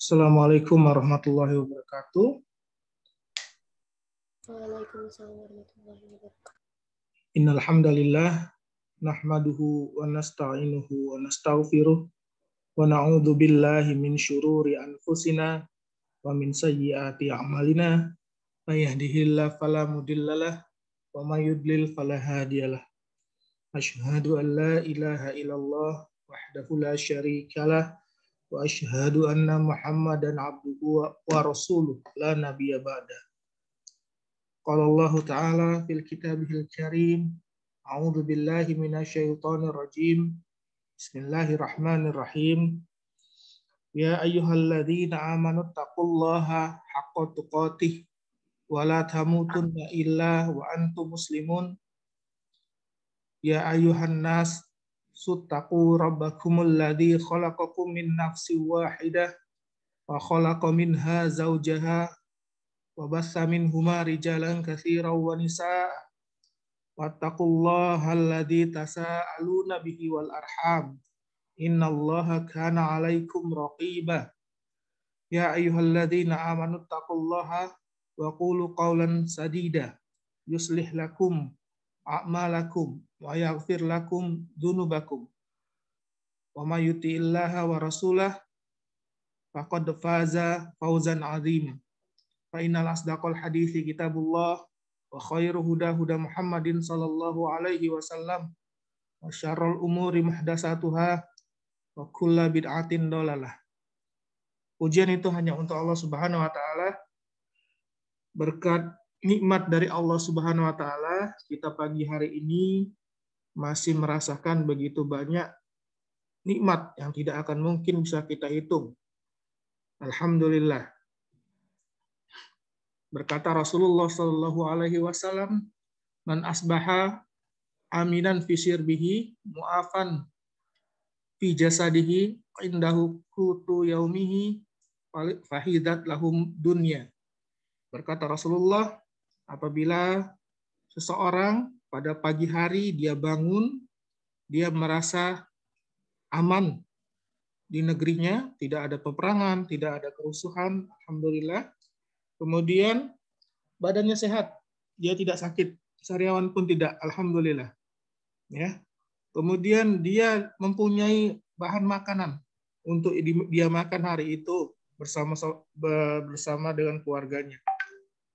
Assalamualaikum warahmatullahi wabarakatuh. Waalaikumsalam warahmatullahi wabarakatuh. Innal hamdalillah nahmaduhu wa nasta'inuhu wa nastaghfiruh wa na'udzu billahi min syururi anfusina wa min sayyiati a'malina. May yahdihillahu fala mudhillalah wa may yudlil fala hadiyalah. Asyhadu an la ilaha illallah wahdahu la syarikalah wa asyhadu anna Muhammadan abduhu wa rasuluh la nabiyya ba'da. Qala Allah Ta'ala fil kitabihil karim, a'udzu billahi minasyaitonir rajim. Bismillahirrahmanirrahim. Ya ayyuhalladzina amanu taqullaha haqqa tuqatih wa la tamutunna illa wa antum muslimun. Ya ayyuhan nas suttaqu rabbakumul ladzi khalaqakum min nafsin wahidah wa khalaqa minha zawjaha wa bassa minhuma rijalan katsiran wa nisaa wattaqullaha alladzi tasaaluna bihi wal arham innallaha kana 'alaikum raqiba. Ya ayyuhalladzina amanu taqullaha wa qulu qawlan sadida yuslih lakum a'malakum wa yaghfir lakum dzunubakum wa may yuti'illaha wa rasulahu faqad faza fawzan 'azima. Fa innal asdaqal hadithi kitabullah wa khairu huda Muhammadin sallallahu alaihi wasallam wa syarrul umuri muhdatsatuha wa kullu bid'atin dhalalah. Pujian itu hanya untuk Allah Subhanahu wa taala. Berkat nikmat dari Allah Subhanahu wa taala, kita pagi hari ini masih merasakan begitu banyak nikmat yang tidak akan mungkin bisa kita hitung. Alhamdulillah. Berkata Rasulullah sallallahu alaihi wasallam, "Man asbaha aminan fi sirbihi mu'afan fi jasadihi indahu qutu yaumihi fahidat lahum dunya." Berkata Rasulullah, apabila seseorang pada pagi hari dia bangun, dia merasa aman di negerinya, tidak ada peperangan, tidak ada kerusuhan, alhamdulillah. Kemudian badannya sehat, dia tidak sakit, sariawan pun tidak, alhamdulillah. Ya. Kemudian dia mempunyai bahan makanan untuk dia makan hari itu bersama dengan keluarganya.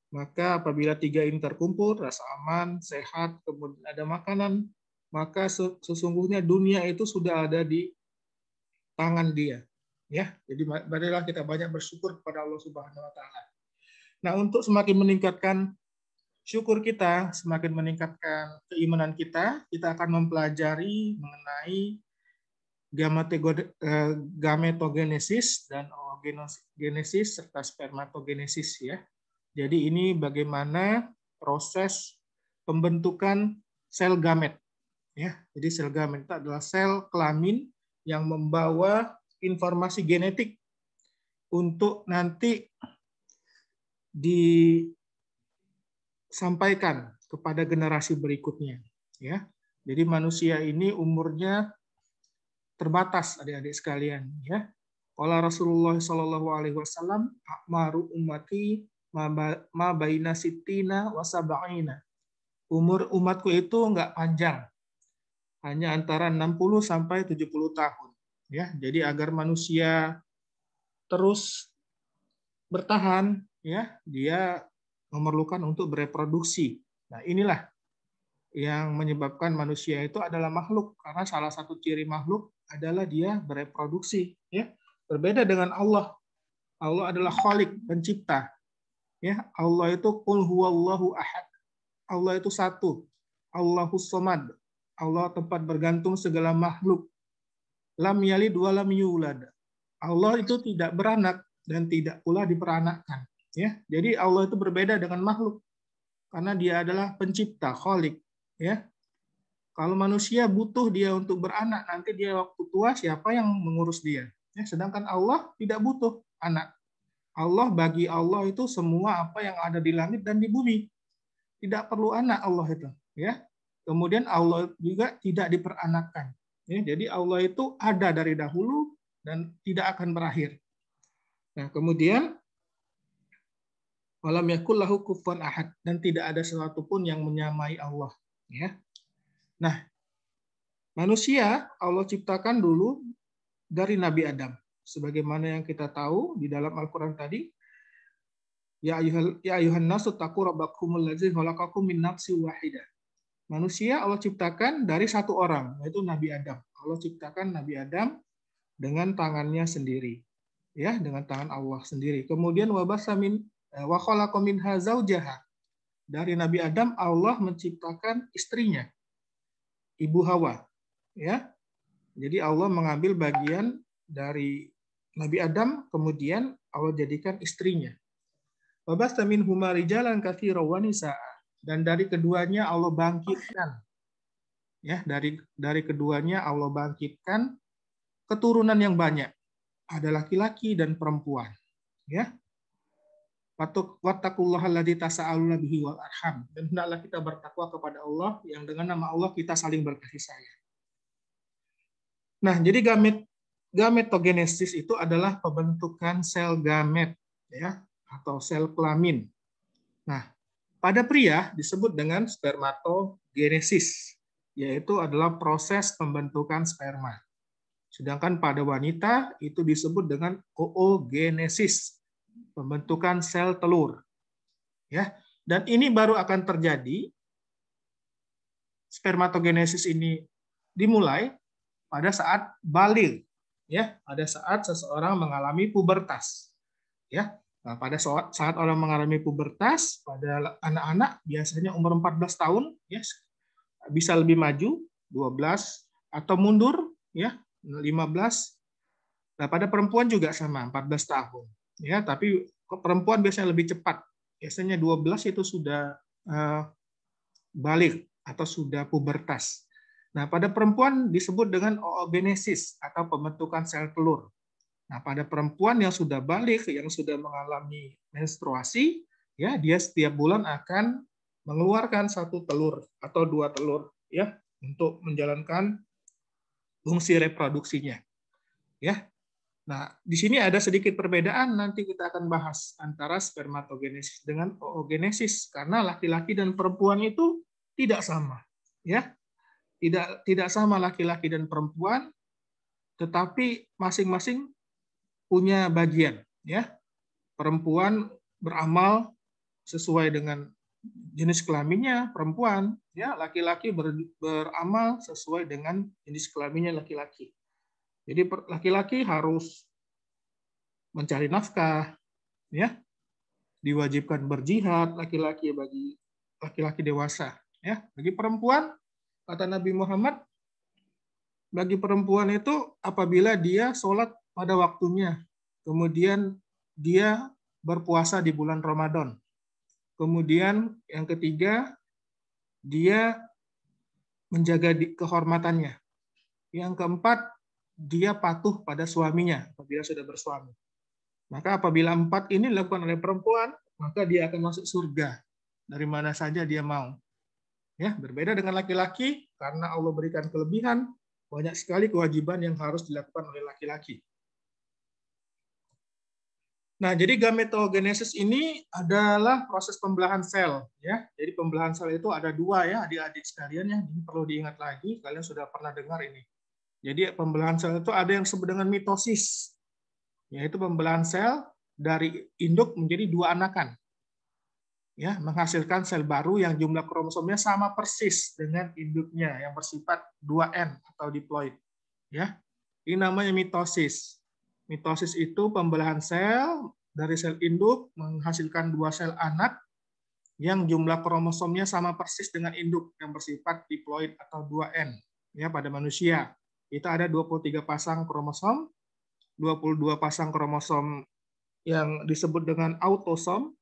Maka apabila tiga ini terkumpul, rasa aman, sehat, kemudian ada makanan, maka sesungguhnya dunia itu sudah ada di tangan dia. Ya, jadi marilah kita banyak bersyukur kepada Allah Subhanahu wa taala. Nah, untuk semakin meningkatkan syukur kita, semakin meningkatkan keimanan kita akan mempelajari mengenai gametogenesis dan oogenesis serta spermatogenesis ya. Jadi ini bagaimana proses pembentukan sel gamet ya. Jadi sel gamet itu adalah sel kelamin yang membawa informasi genetik untuk nanti disampaikan kepada generasi berikutnya ya. Jadi manusia ini umurnya terbatas adik-adik sekalian ya. Qala Rasulullah sallallahu alaihi wasallam, "A'maru ummati ma baina sittina wa sab'ina." Umur umatku itu enggak panjang. Hanya antara 60 sampai 70 tahun ya. Jadi agar manusia terus bertahan ya, dia memerlukan untuk bereproduksi. Nah, inilah yang menyebabkan manusia itu adalah makhluk, karena salah satu ciri makhluk adalah dia bereproduksi ya. Berbeda dengan Allah. Allah adalah Khalik, pencipta. Ya, Allah itu qul huwallahu ahad. Allah itu satu. Allahus samad. Allah tempat bergantung segala makhluk. Lam yalid wa lam yulad. Allah itu tidak beranak dan tidak pula diperanakkan. Ya, jadi Allah itu berbeda dengan makhluk karena dia adalah pencipta, Khalik. Ya, kalau manusia butuh dia untuk beranak, nanti dia waktu tua siapa yang mengurus dia? Ya, sedangkan Allah tidak butuh anak. Bagi Allah itu semua apa yang ada di langit dan di bumi. Tidak perlu anak Allah itu. Ya. Kemudian Allah juga tidak diperanakkan. Ya, jadi Allah itu ada dari dahulu dan tidak akan berakhir. Nah, kemudian walam yakul lahu kufuwan ahad, dan tidak ada sesuatu pun yang menyamai Allah, ya. Nah, manusia Allah ciptakan dulu dari Nabi Adam. Sebagaimana yang kita tahu di dalam Al-Qur'an tadi, ya ayuhan nasu taqu rabbakumul ladzi khalaqakum min nafsin wahidah. Manusia Allah ciptakan dari satu orang, yaitu Nabi Adam. Allah ciptakan Nabi Adam dengan tangannya sendiri, ya, dengan tangan Allah sendiri. Kemudian wa khalaqa minha zaujaha. Dari Nabi Adam Allah menciptakan istrinya, Ibu Hawa, ya. Jadi Allah mengambil bagian dari Nabi Adam, kemudian Allah jadikan istrinya. Wa basta minhuma rijalan katsiran wa nisaa. Dan dari keduanya Allah bangkitkan, ya, dari keduanya Allah bangkitkan keturunan yang banyak, ada laki-laki dan perempuan, ya. Wattaqullaha alladzi tasaaluna bihi wal arham, dan hendaklah kita bertakwa kepada Allah yang dengan nama Allah kita saling berkasih sayang. Nah, jadi gametogenesis itu adalah pembentukan sel gamet, ya, atau sel kelamin. Nah, pada pria disebut dengan spermatogenesis, yaitu adalah proses pembentukan sperma. Sedangkan pada wanita itu disebut dengan oogenesis, pembentukan sel telur. Ya, dan ini baru akan terjadi, spermatogenesis ini dimulai pada saat baligh, ya, pada saat seseorang mengalami pubertas. Ya. Nah, pada saat orang mengalami pubertas, pada anak-anak biasanya umur 14 tahun, ya, bisa lebih maju, 12, atau mundur, ya, 15. Nah, pada perempuan juga sama, 14 tahun. Ya, tapi perempuan biasanya lebih cepat. Biasanya 12 itu sudah balik atau sudah pubertas. Nah, pada perempuan disebut dengan oogenesis atau pembentukan sel telur. Nah, pada perempuan yang sudah balik, yang sudah mengalami menstruasi, ya, dia setiap bulan akan mengeluarkan 1 telur atau 2 telur, ya, untuk menjalankan fungsi reproduksinya. Ya. Nah, di sini ada sedikit perbedaan, nanti kita akan bahas antara spermatogenesis dengan oogenesis, karena laki-laki dan perempuan itu tidak sama, ya. Tidak sama laki-laki dan perempuan, tetapi masing-masing punya bagian, ya. Perempuan beramal sesuai dengan jenis kelaminnya perempuan, ya. Laki-laki beramal sesuai dengan jenis kelaminnya laki-laki. Jadi laki-laki harus mencari nafkah, ya. Diwajibkan berjihad laki-laki bagi laki-laki dewasa, ya. Bagi perempuan, kata Nabi Muhammad, bagi perempuan itu apabila dia sholat pada waktunya, kemudian dia berpuasa di bulan Ramadan. Kemudian yang ketiga, dia menjaga kehormatannya. Yang keempat, dia patuh pada suaminya apabila sudah bersuami. Maka apabila 4 ini dilakukan oleh perempuan, maka dia akan masuk surga dari mana saja dia mau. Ya, berbeda dengan laki-laki, karena Allah berikan kelebihan, banyak sekali kewajiban yang harus dilakukan oleh laki-laki. Nah, jadi gametogenesis ini adalah proses pembelahan sel, ya. Jadi pembelahan sel itu ada 2, ya, adik-adik sekalian, ya. Ini perlu diingat lagi, kalian sudah pernah dengar ini. Jadi pembelahan sel itu ada yang disebut dengan mitosis, yaitu pembelahan sel dari induk menjadi 2 anakan, ya, menghasilkan sel baru yang jumlah kromosomnya sama persis dengan induknya yang bersifat 2N atau diploid, ya. Ini namanya mitosis. Mitosis itu pembelahan sel dari sel induk menghasilkan 2 sel anak yang jumlah kromosomnya sama persis dengan induk yang bersifat diploid atau 2N, ya. Pada manusia kita ada 23 pasang kromosom, 22 pasang kromosom yang disebut dengan autosom,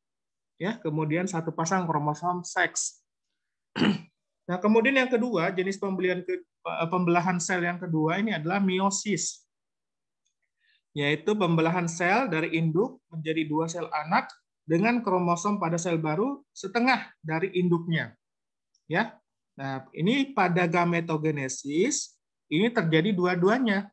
ya, kemudian 1 pasang kromosom seks. Nah, kemudian yang kedua, jenis pembelahan sel yang kedua ini adalah meiosis, yaitu pembelahan sel dari induk menjadi 2 sel anak dengan kromosom pada sel baru setengah dari induknya, ya. Nah, ini pada gametogenesis ini terjadi dua-duanya,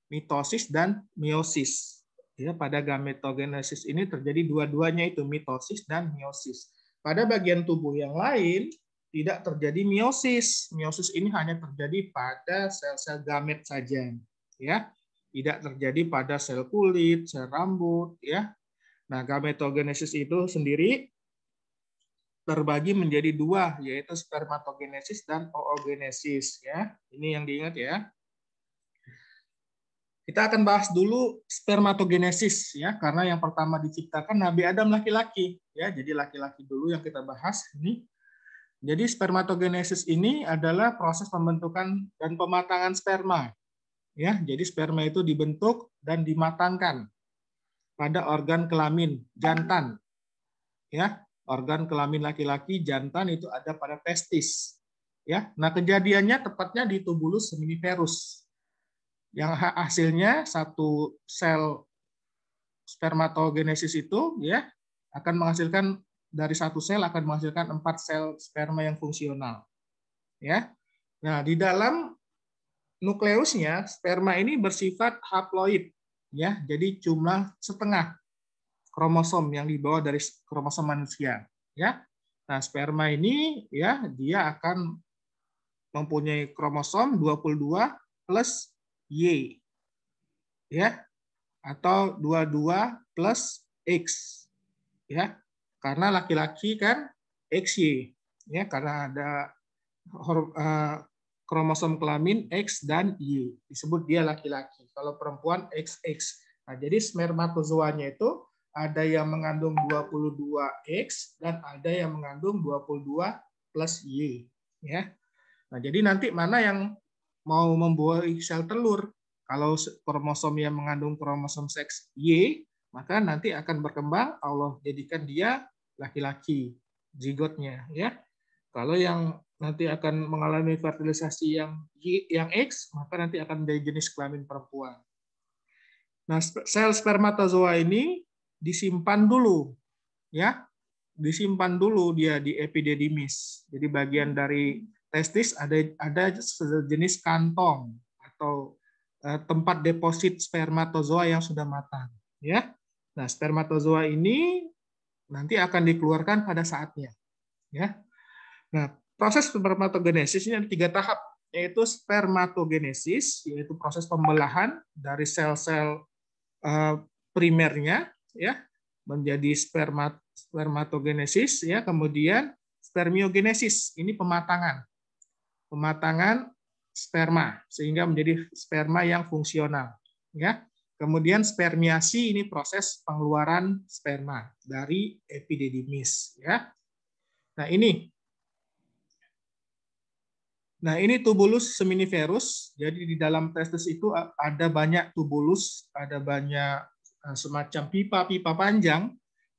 mitosis dan meiosis. Ya, pada gametogenesis ini terjadi dua-duanya itu mitosis dan meiosis. Pada bagian tubuh yang lain tidak terjadi meiosis. Meiosis ini hanya terjadi pada sel-sel gamet saja, ya. Tidak terjadi pada sel kulit, sel rambut, ya. Nah, gametogenesis itu sendiri terbagi menjadi dua, yaitu spermatogenesis dan oogenesis, ya. Ini yang diingat ya. Kita akan bahas dulu spermatogenesis ya, karena yang pertama diciptakan Nabi Adam laki-laki ya. Jadi laki-laki dulu yang kita bahas ini. Jadi spermatogenesis ini adalah proses pembentukan dan pematangan sperma. Ya, jadi sperma itu dibentuk dan dimatangkan pada organ kelamin jantan. Ya, organ kelamin laki-laki jantan itu ada pada testis. Ya, nah kejadiannya tepatnya di tubulus seminiferus. Yang hasilnya satu sel spermatogenesis itu ya akan menghasilkan dari satu sel akan menghasilkan 4 sel sperma yang fungsional. Ya. Nah, di dalam nukleusnya sperma ini bersifat haploid ya. Jadi jumlah setengah kromosom yang dibawa dari kromosom manusia ya. Nah, sperma ini ya dia akan mempunyai kromosom 22 plus Y ya, atau 22 plus X ya, karena laki-laki kan XY ya, karena ada kromosom kelamin X dan Y disebut dia laki-laki, kalau perempuan XX. Nah, jadi spermatozoanya itu ada yang mengandung 22X dan ada yang mengandung 22 plus Y ya. Nah, jadi nanti mana yang mau membuahi sel telur? Kalau kromosom yang mengandung kromosom seks Y, maka nanti akan berkembang, Allah jadikan dia laki-laki, zigotnya ya. Kalau yang nanti akan mengalami fertilisasi yang Y, yang X, maka nanti akan menjadi jenis kelamin perempuan. Nah, sel spermatozoa ini disimpan dulu ya. Disimpan dulu dia di epididymis. Jadi bagian dari testis ada sejenis kantong atau tempat deposit spermatozoa yang sudah matang ya. Nah, spermatozoa ini nanti akan dikeluarkan pada saatnya ya. Nah, proses spermatogenesis ini ada 3 tahap, yaitu spermatogenesis, yaitu proses pembelahan dari sel-sel primernya ya menjadi spermatogenesis ya, kemudian spermiogenesis, ini pematangan sperma sehingga menjadi sperma yang fungsional ya. Kemudian spermiasi, ini proses pengeluaran sperma dari epididymis ya. Nah, ini tubulus seminiferus. Jadi di dalam testis itu ada banyak tubulus, ada banyak semacam pipa-pipa panjang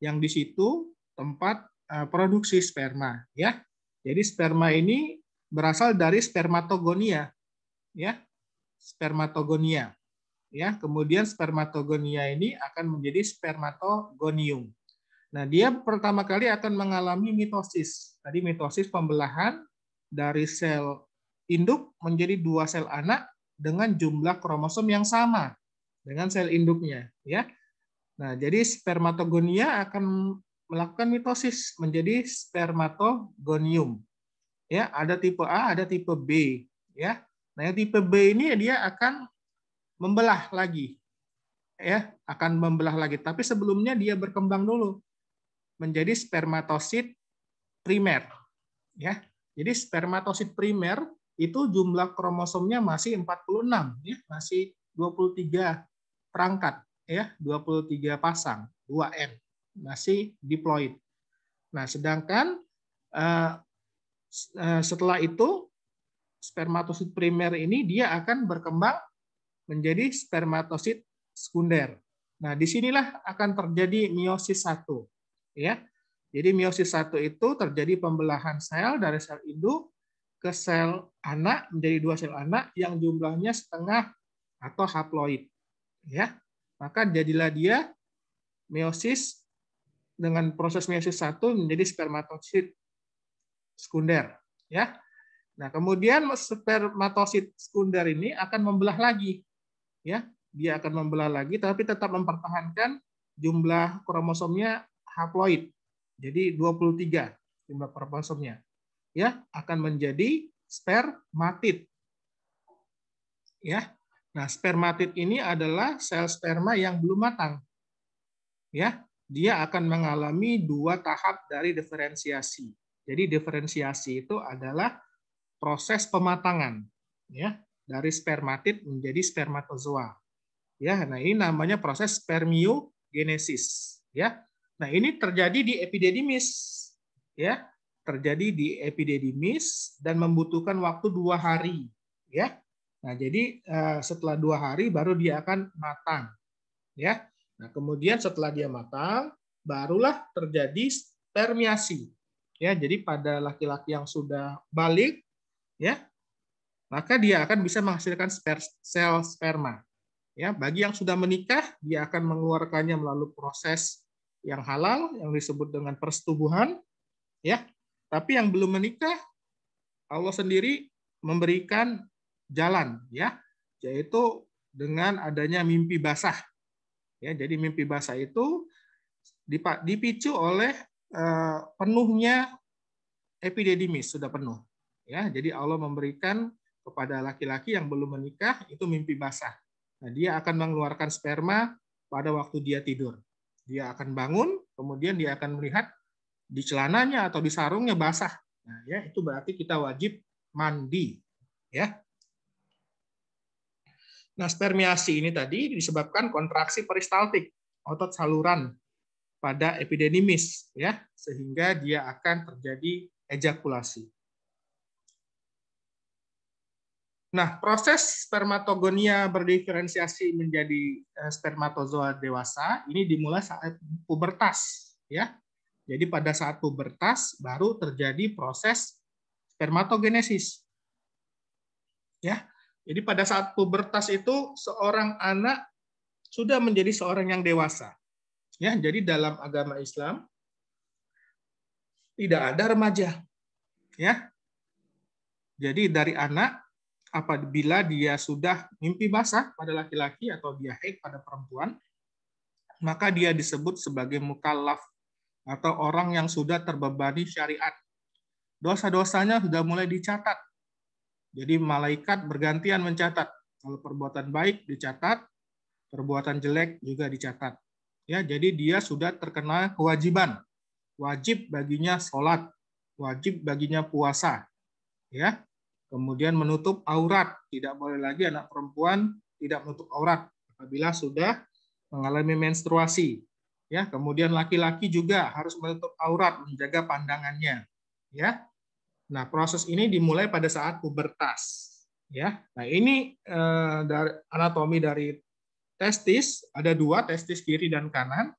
yang di situ tempat produksi sperma ya. Jadi sperma ini berasal dari spermatogonia ya. Spermatogonia ya. Kemudian spermatogonia ini akan menjadi spermatogonium. Nah, dia pertama kali akan mengalami mitosis. Tadi mitosis pembelahan dari sel induk menjadi 2 sel anak dengan jumlah kromosom yang sama dengan sel induknya ya. Nah, jadi spermatogonia akan melakukan mitosis menjadi spermatogonium. Ya, ada tipe A, ada tipe B, ya. Nah, yang tipe B ini dia akan membelah lagi. Ya, akan membelah lagi, tapi sebelumnya dia berkembang dulu menjadi spermatosit primer, ya. Jadi spermatosit primer itu jumlah kromosomnya masih 46, ya, masih 23 perangkat. Ya, 23 pasang, 2N, masih diploid. Nah, sedangkan setelah itu spermatosit primer ini dia akan berkembang menjadi spermatosit sekunder. Nah, disinilah akan terjadi meiosis 1. Ya. Jadi meiosis 1 itu terjadi pembelahan sel dari sel induk ke sel anak menjadi 2 sel anak yang jumlahnya setengah atau haploid. Ya. Maka jadilah dia meiosis dengan proses meiosis 1 menjadi spermatosit sekunder, ya. Nah, kemudian spermatosit sekunder ini akan membelah lagi, ya. dia akan membelah lagi, tapi tetap mempertahankan jumlah kromosomnya haploid. Jadi 23 jumlah kromosomnya. Ya, akan menjadi spermatid. Ya. Nah, spermatid ini adalah sel sperma yang belum matang. Ya, dia akan mengalami 2 tahap dari diferensiasi. Jadi diferensiasi itu adalah proses pematangan, ya, dari spermatid menjadi spermatozoa. Ya, nah ini namanya proses spermiogenesis. Ya, nah ini terjadi di epididymis. Ya, terjadi di epididymis dan membutuhkan waktu 2 hari. Ya, nah jadi setelah 2 hari baru dia akan matang. Ya, nah kemudian setelah dia matang, barulah terjadi spermiasi. Ya, jadi pada laki-laki yang sudah balik, ya, maka dia akan bisa menghasilkan sel sperma. Ya, bagi yang sudah menikah, dia akan mengeluarkannya melalui proses yang halal yang disebut dengan persetubuhan. Ya, tapi yang belum menikah, Allah sendiri memberikan jalan, ya, yaitu dengan adanya mimpi basah. Ya, jadi mimpi basah itu dipicu oleh penuhnya epididymis, sudah penuh. Ya, jadi Allah memberikan kepada laki-laki yang belum menikah itu mimpi basah. Nah, dia akan mengeluarkan sperma pada waktu dia tidur. Dia akan bangun, kemudian dia akan melihat di celananya atau di sarungnya basah. Nah, ya itu berarti kita wajib mandi. Ya. Nah, spermiasi ini tadi disebabkan kontraksi peristaltik, otot saluran pada epididymis, ya, sehingga dia akan terjadi ejakulasi. Nah, proses spermatogonia berdiferensiasi menjadi spermatozoa dewasa ini dimulai saat pubertas, ya. Jadi pada saat pubertas baru terjadi proses spermatogenesis. Ya. Jadi pada saat pubertas itu seorang anak sudah menjadi seorang yang dewasa. Ya, jadi dalam agama Islam tidak ada remaja. Ya. Jadi dari anak apabila dia sudah mimpi basah pada laki-laki atau dia haid pada perempuan, maka dia disebut sebagai mukallaf atau orang yang sudah terbebani syariat. Dosa-dosanya sudah mulai dicatat. Jadi malaikat bergantian mencatat. Kalau perbuatan baik dicatat, perbuatan jelek juga dicatat. Ya, jadi dia sudah terkena kewajiban. Wajib baginya sholat, wajib baginya puasa. Ya, kemudian menutup aurat, tidak boleh lagi anak perempuan tidak menutup aurat apabila sudah mengalami menstruasi. Ya, kemudian laki-laki juga harus menutup aurat, menjaga pandangannya. Ya, nah proses ini dimulai pada saat pubertas. Ya, nah ini dari anatomi dari testis ada 2, testis kiri dan kanan.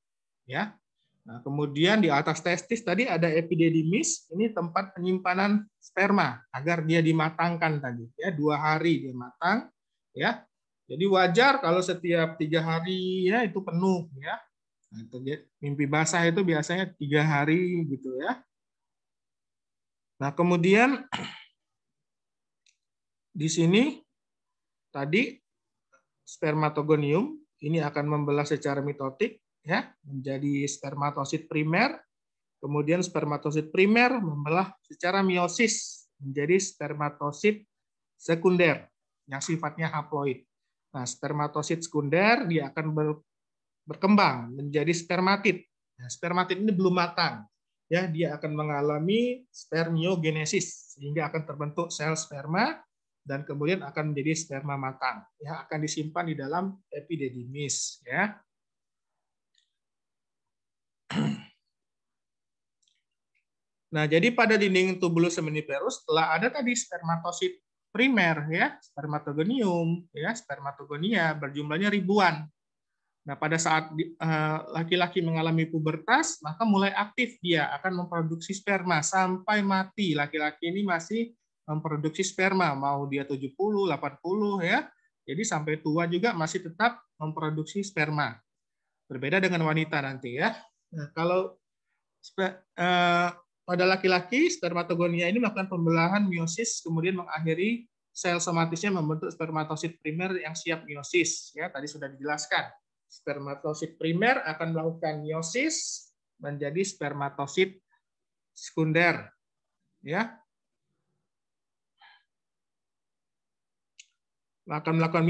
Ya, nah, kemudian di atas testis tadi ada epididymis, ini tempat penyimpanan sperma agar dia dimatangkan tadi. Ya, 2 hari dia matang. Ya, jadi wajar kalau setiap 3 hari ya itu penuh. Ya, nah, mimpi basah itu biasanya 3 hari gitu ya. Nah kemudian di sini tadi spermatogonium ini akan membelah secara mitotik ya menjadi spermatosit primer. Kemudian spermatosit primer membelah secara meiosis menjadi spermatosit sekunder yang sifatnya haploid. Nah, spermatosit sekunder dia akan berkembang menjadi spermatid. Nah, spermatid ini belum matang. Ya, dia akan mengalami spermiogenesis sehingga akan terbentuk sel sperma dan kemudian akan menjadi sperma matang. Ya, akan disimpan di dalam epididymis. Ya. Nah, jadi pada dinding tubulus seminiferus telah ada tadi spermatosit primer ya, spermatogonium ya, spermatogonia berjumlahnya ribuan. Nah, pada saat laki-laki mengalami pubertas, maka mulai aktif dia akan memproduksi sperma sampai mati. Laki-laki ini masih memproduksi sperma, mau dia 70, 80 ya. Jadi sampai tua juga masih tetap memproduksi sperma. Berbeda dengan wanita nanti ya. Nah, kalau pada laki-laki, spermatogonia ini melakukan pembelahan meiosis, kemudian mengakhiri sel somatisnya membentuk spermatosit primer yang siap meiosis. Ya, tadi sudah dijelaskan. Spermatosit primer akan melakukan meiosis menjadi spermatosit sekunder. Ya, akan melakukan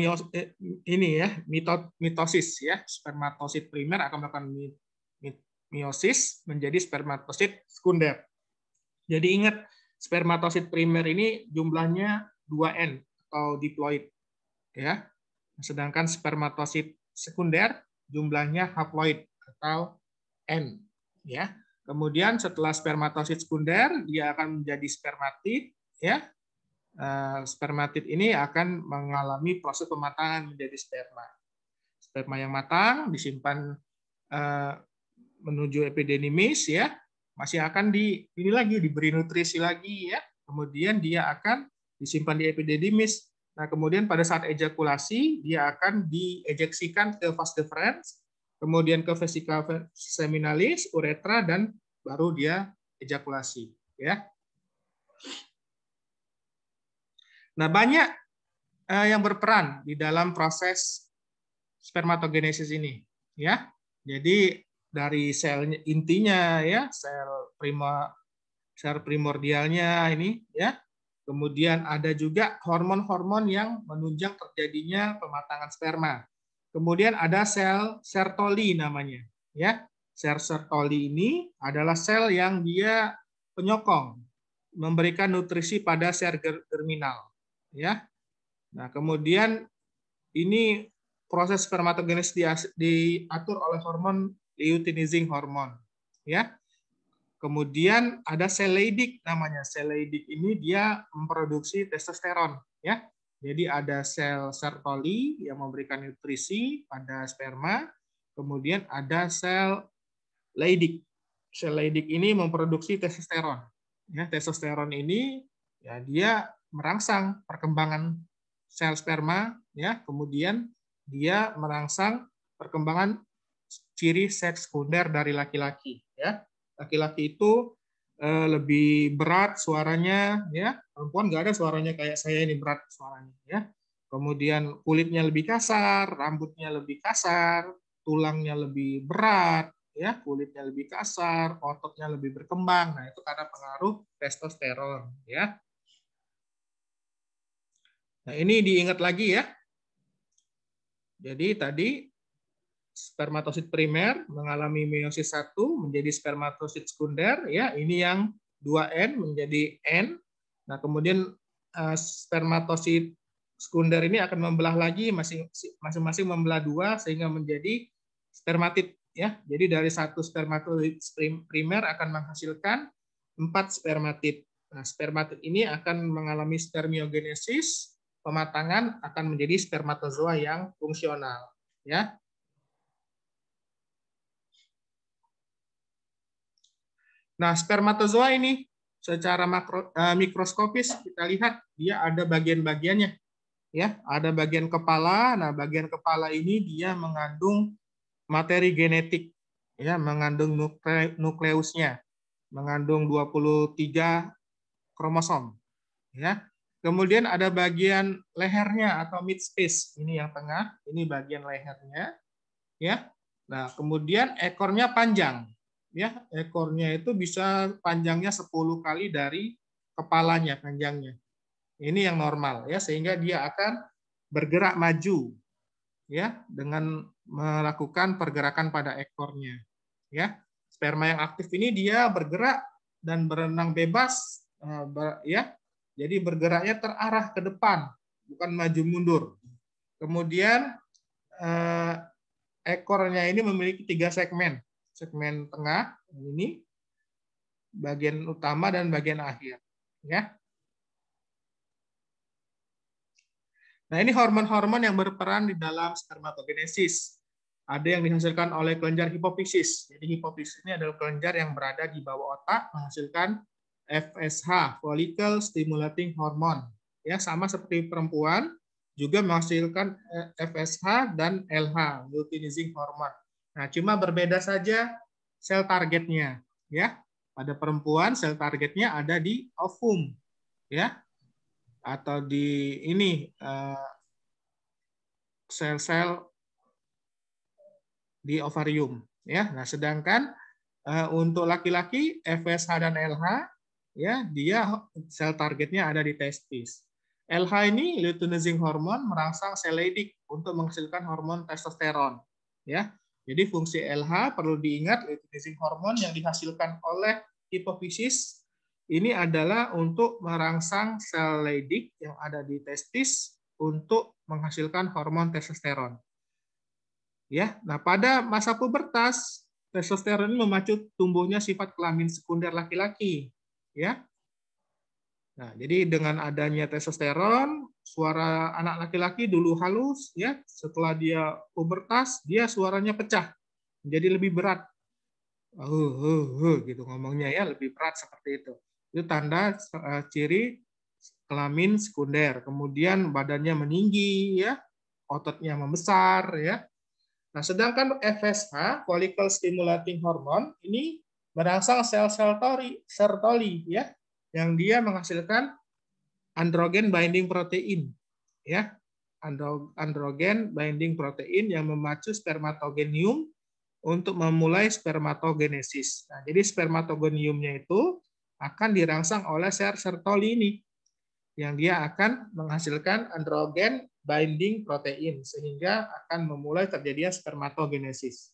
mitosis ya, spermatosit primer akan melakukan meiosis menjadi spermatosit sekunder. Jadi ingat, spermatosit primer ini jumlahnya 2N atau diploid ya. Sedangkan spermatosit sekunder jumlahnya haploid atau N ya. Kemudian setelah spermatosit sekunder dia akan menjadi spermatid ya. Spermatid ini akan mengalami proses pematangan menjadi sperma. Sperma yang matang disimpan menuju epididymis ya, masih akan diberi nutrisi lagi ya. Kemudian dia akan disimpan di epididymis. Nah, kemudian pada saat ejakulasi dia akan diejeksikan ke vas deferens, kemudian ke vesika seminalis, uretra, dan baru dia ejakulasi ya. Nah, banyak yang berperan di dalam proses spermatogenesis ini, ya. Jadi dari sel intinya, ya, sel primordialnya ini, ya. Kemudian ada juga hormon-hormon yang menunjang terjadinya pematangan sperma. Kemudian ada sel Sertoli namanya, ya. Sel Sertoli ini adalah sel yang dia penyokong, memberikan nutrisi pada sel germinal. Ya, nah kemudian ini proses spermatogenesis diatur oleh hormon luteinizing hormon, ya. Kemudian ada sel Leydig namanya. Sel Leydig ini dia memproduksi testosteron, ya. Jadi ada sel Sertoli yang memberikan nutrisi pada sperma, kemudian ada sel Leydig. Sel Leydig ini memproduksi testosteron. Ya, testosteron ini ya dia merangsang perkembangan sel sperma, ya, kemudian dia merangsang perkembangan ciri seks sekunder dari laki-laki, ya. Laki-laki itu lebih berat suaranya, ya. Perempuan nggak ada suaranya kayak saya ini berat suaranya, ya. Kemudian kulitnya lebih kasar, rambutnya lebih kasar, tulangnya lebih berat, ya, kulitnya lebih kasar, ototnya lebih berkembang. Nah, itu karena pengaruh testosteron, ya. Nah, ini diingat lagi ya. Jadi tadi spermatosit primer mengalami meiosis 1 menjadi spermatosit sekunder ya. Ini yang 2N menjadi N. Nah, kemudian spermatosit sekunder ini akan membelah lagi masing-masing membelah 2 sehingga menjadi spermatid ya. Jadi dari satu spermatosit primer akan menghasilkan 4 spermatid. Nah, spermatid ini akan mengalami spermiogenesis, pematangan akan menjadi spermatozoa yang fungsional, ya. Nah, spermatozoa ini secara mikroskopis kita lihat dia ada bagian-bagiannya, ya. Ada bagian kepala. Nah, bagian kepala ini dia mengandung materi genetik, ya, mengandung nukleusnya, mengandung 23 kromosom, ya. Kemudian ada bagian lehernya atau midspace. Ini yang tengah, ini bagian lehernya, ya. Nah, kemudian ekornya panjang, ya. Ekornya itu bisa panjangnya 10 kali dari kepalanya panjangnya. Ini yang normal, ya, sehingga dia akan bergerak maju, ya, dengan melakukan pergerakan pada ekornya, ya. Sperma yang aktif ini dia bergerak dan berenang bebas, ya. Jadi bergeraknya terarah ke depan, bukan maju mundur. Kemudian ekornya ini memiliki 3 segmen. Segmen tengah ini, bagian utama dan bagian akhir, ya. Nah, ini hormon-hormon yang berperan di dalam spermatogenesis. Ada yang dihasilkan oleh kelenjar hipofisis. Jadi hipofisis ini adalah kelenjar yang berada di bawah otak menghasilkan FSH, follicle stimulating hormone. Ya, sama seperti perempuan juga menghasilkan FSH dan LH, luteinizing hormone. Nah, cuma berbeda saja sel targetnya, ya. Pada perempuan sel targetnya ada di ovum, ya. atau di ini sel-sel di ovarium ya. Nah, sedangkan untuk laki-laki FSH dan LH ya, dia sel targetnya ada di testis. LH ini luteinizing hormone merangsang sel Leydig untuk menghasilkan hormon testosteron ya. Jadi fungsi LH perlu diingat, luteinizing hormone yang dihasilkan oleh hipofisis ini adalah untuk merangsang sel Leydig yang ada di testis untuk menghasilkan hormon testosteron. Ya, nah pada masa pubertas testosteron ini memacu tumbuhnya sifat kelamin sekunder laki-laki, ya. Nah, jadi dengan adanya testosteron, suara anak laki-laki dulu halus, ya. Setelah dia pubertas, dia suaranya pecah, menjadi lebih berat. Gitu ngomongnya ya, lebih berat seperti itu. Itu tanda ciri kelamin sekunder. Kemudian badannya meninggi, ya, ototnya membesar, ya. Nah, sedangkan FSH, follicle stimulating hormone, ini merangsang sel-sel sertoli, ya, yang dia menghasilkan androgen binding protein, ya, androgen binding protein yang memacu spermatogenium untuk memulai spermatogenesis. Nah, jadi spermatogeniumnya itu akan dirangsang oleh sel sertoli ini, yang dia akan menghasilkan androgen binding protein sehingga akan memulai terjadinya spermatogenesis.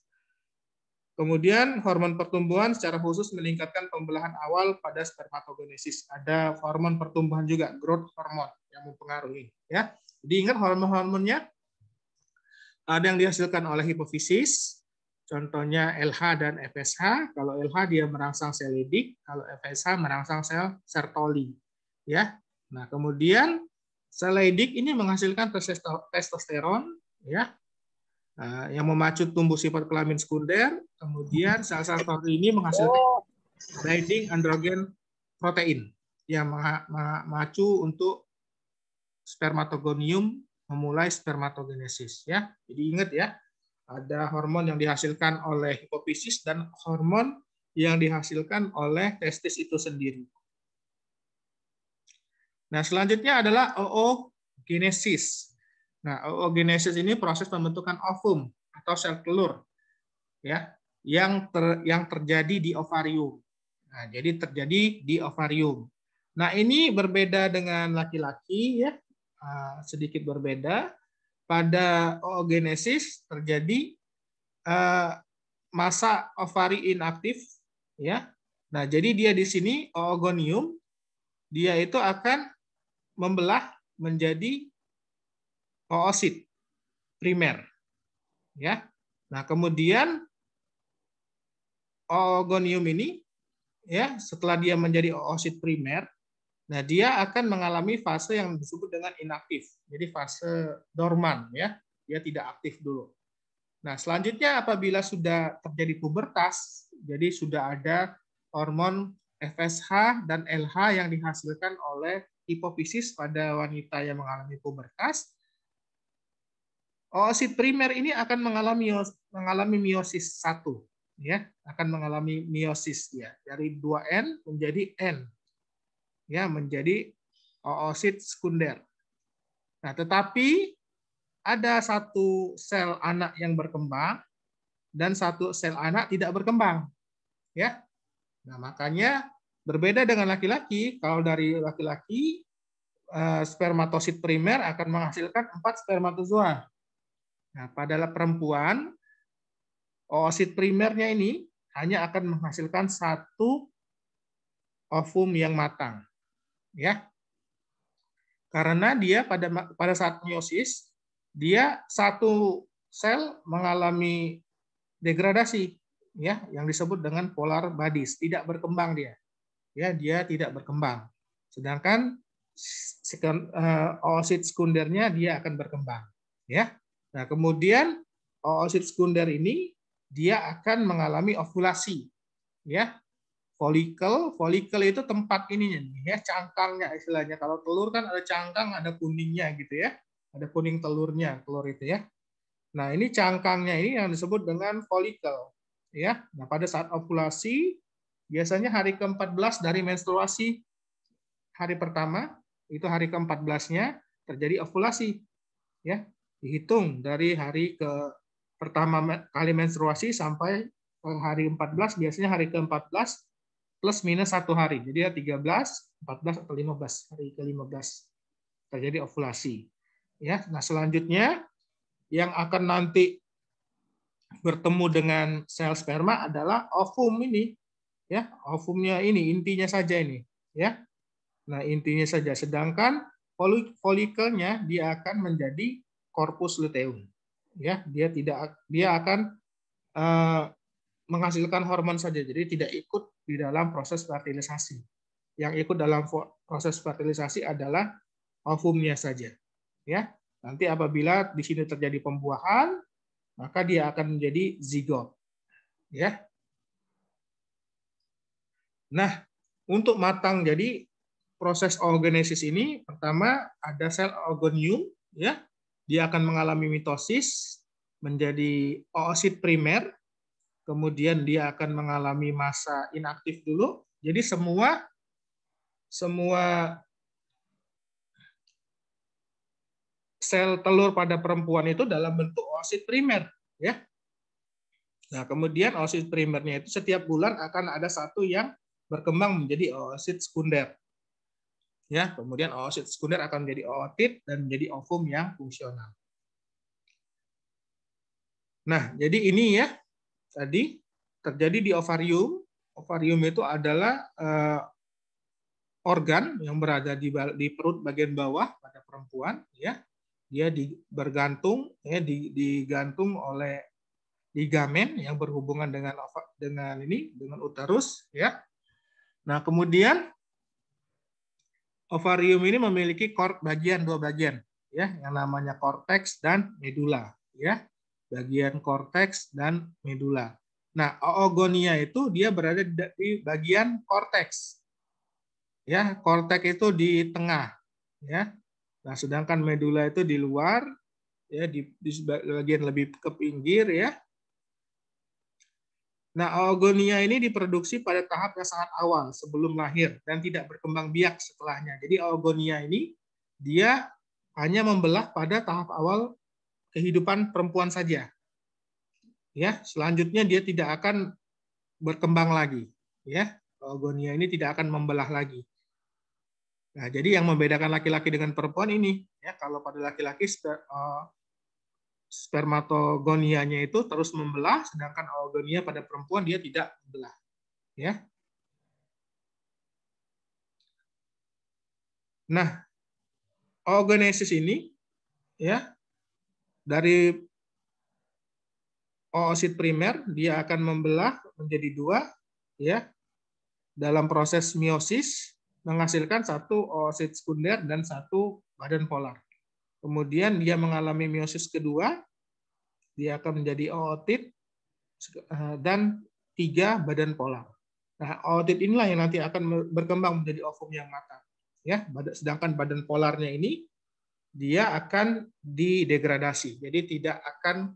Kemudian hormon pertumbuhan secara khusus meningkatkan pembelahan awal pada spermatogenesis. Ada hormon pertumbuhan juga, growth hormone yang mempengaruhi. Ya, jadi ingat hormon-hormonnya ada yang dihasilkan oleh hipofisis, contohnya LH dan FSH. Kalau LH dia merangsang sel Leydig, kalau FSH merangsang sel sertoli. Ya, nah kemudian sel Leydig ini menghasilkan testosteron, ya, yang memacu tumbuh sifat kelamin sekunder. Kemudian sel sertoli ini menghasilkan binding androgen protein yang memacu untuk spermatogonium memulai spermatogenesis. Ya, jadi ingat ya, ada hormon yang dihasilkan oleh hipofisis dan hormon yang dihasilkan oleh testis itu sendiri. Nah, selanjutnya adalah oogenesis. Nah, oogenesis ini proses pembentukan ovum atau sel telur, ya, yang terjadi di ovarium. Nah, jadi terjadi di ovarium. Nah, ini berbeda dengan laki-laki, ya, sedikit berbeda. Pada oogenesis terjadi masa ovari inaktif, ya. Nah, jadi dia di sini oogonium, dia itu akan membelah menjadi oosit primer, ya. Nah, kemudian oogonium ini, ya, setelah dia menjadi oosit primer, nah dia akan mengalami fase yang disebut dengan inaktif. Jadi fase dorman, ya. Dia tidak aktif dulu. Nah, selanjutnya apabila sudah terjadi pubertas, jadi sudah ada hormon FSH dan LH yang dihasilkan oleh hipofisis pada wanita yang mengalami pubertas, oosit primer ini akan mengalami meiosis 1, ya, akan mengalami meiosis ya, dari 2N menjadi N, ya, menjadi oosit sekunder. Nah, tetapi ada satu sel anak yang berkembang dan satu sel anak tidak berkembang, ya. Nah, makanya berbeda dengan laki-laki. Kalau dari laki-laki, spermatosit primer akan menghasilkan 4 spermatozoa. Nah, pada perempuan, oosit primernya ini hanya akan menghasilkan 1 ovum yang matang, ya. Karena dia pada saat meiosis, dia 1 sel mengalami degradasi, ya, yang disebut dengan polar bodies, tidak berkembang dia. Ya, dia tidak berkembang. Sedangkan oosit sekundernya dia akan berkembang, ya. Nah, kemudian oosit sekunder ini dia akan mengalami ovulasi, ya. Folikel itu tempat ininya, ya, cangkangnya istilahnya. Kalau telur kan ada cangkang, ada kuningnya gitu ya. Ada kuning telurnya, telur itu ya. Nah, ini cangkangnya ini yang disebut dengan folikel, ya. Nah, pada saat ovulasi biasanya hari ke-14 dari menstruasi hari pertama, itu hari ke-14-nya terjadi ovulasi. Ya, dihitung dari hari pertama kali menstruasi sampai hari 14, biasanya hari ke-14 plus minus 1 hari. Jadi ya 13, 14 atau 15, hari ke-15 terjadi ovulasi. Ya, nah selanjutnya yang akan nanti bertemu dengan sel sperma adalah ovum ini. Ya, ovumnya ini intinya saja ini, ya. Nah, intinya saja. Sedangkan folikelnya dia akan menjadi corpus luteum. Ya, dia akan menghasilkan hormon saja. Jadi tidak ikut di dalam proses fertilisasi. Yang ikut dalam proses fertilisasi adalah ovumnya saja. Ya. Nanti apabila di sini terjadi pembuahan, maka dia akan menjadi zigot. Ya. Nah, untuk matang jadi proses oogenesis ini pertama ada sel oogonium, ya. Dia akan mengalami mitosis menjadi oosit primer, kemudian dia akan mengalami masa inaktif dulu. Jadi semua sel telur pada perempuan itu dalam bentuk oosit primer, ya. Nah, kemudian oosit primernya itu setiap bulan akan ada satu yang berkembang menjadi oosit sekunder. Ya, kemudian oosit sekunder akan menjadi ootit dan menjadi ovum yang fungsional. Nah, jadi ini ya tadi terjadi di ovarium. Ovarium itu adalah organ yang berada di perut bagian bawah pada perempuan, ya. Dia bergantung ya digantung oleh ligamen yang berhubungan dengan uterus, ya. Nah, kemudian ovarium ini memiliki dua bagian, ya, yang namanya korteks dan medula, ya. Bagian korteks dan medula. Nah, oogonia itu dia berada di bagian korteks. Ya, korteks itu di tengah, ya. Nah, sedangkan medula itu di luar, ya, di bagian lebih ke pinggir, ya. Nah, oogonia ini diproduksi pada tahap yang sangat awal sebelum lahir dan tidak berkembang biak setelahnya. Jadi oogonia ini dia hanya membelah pada tahap awal kehidupan perempuan saja. Ya, selanjutnya dia tidak akan berkembang lagi, ya. Oogonia ini tidak akan membelah lagi. Nah, jadi yang membedakan laki-laki dengan perempuan ini, ya, kalau pada laki-laki spermatogonianya itu terus membelah, sedangkan oogonia pada perempuan dia tidak membelah, ya. Nah, oogenesis ini, ya, dari oosit primer dia akan membelah menjadi dua, ya, dalam proses meiosis menghasilkan satu oosit sekunder dan satu badan polar. Kemudian dia mengalami meiosis kedua, dia akan menjadi ootit dan 3 badan polar. Nah, ootit inilah yang nanti akan berkembang menjadi ovum yang matang. Ya, sedangkan badan polarnya ini dia akan didegradasi, jadi tidak akan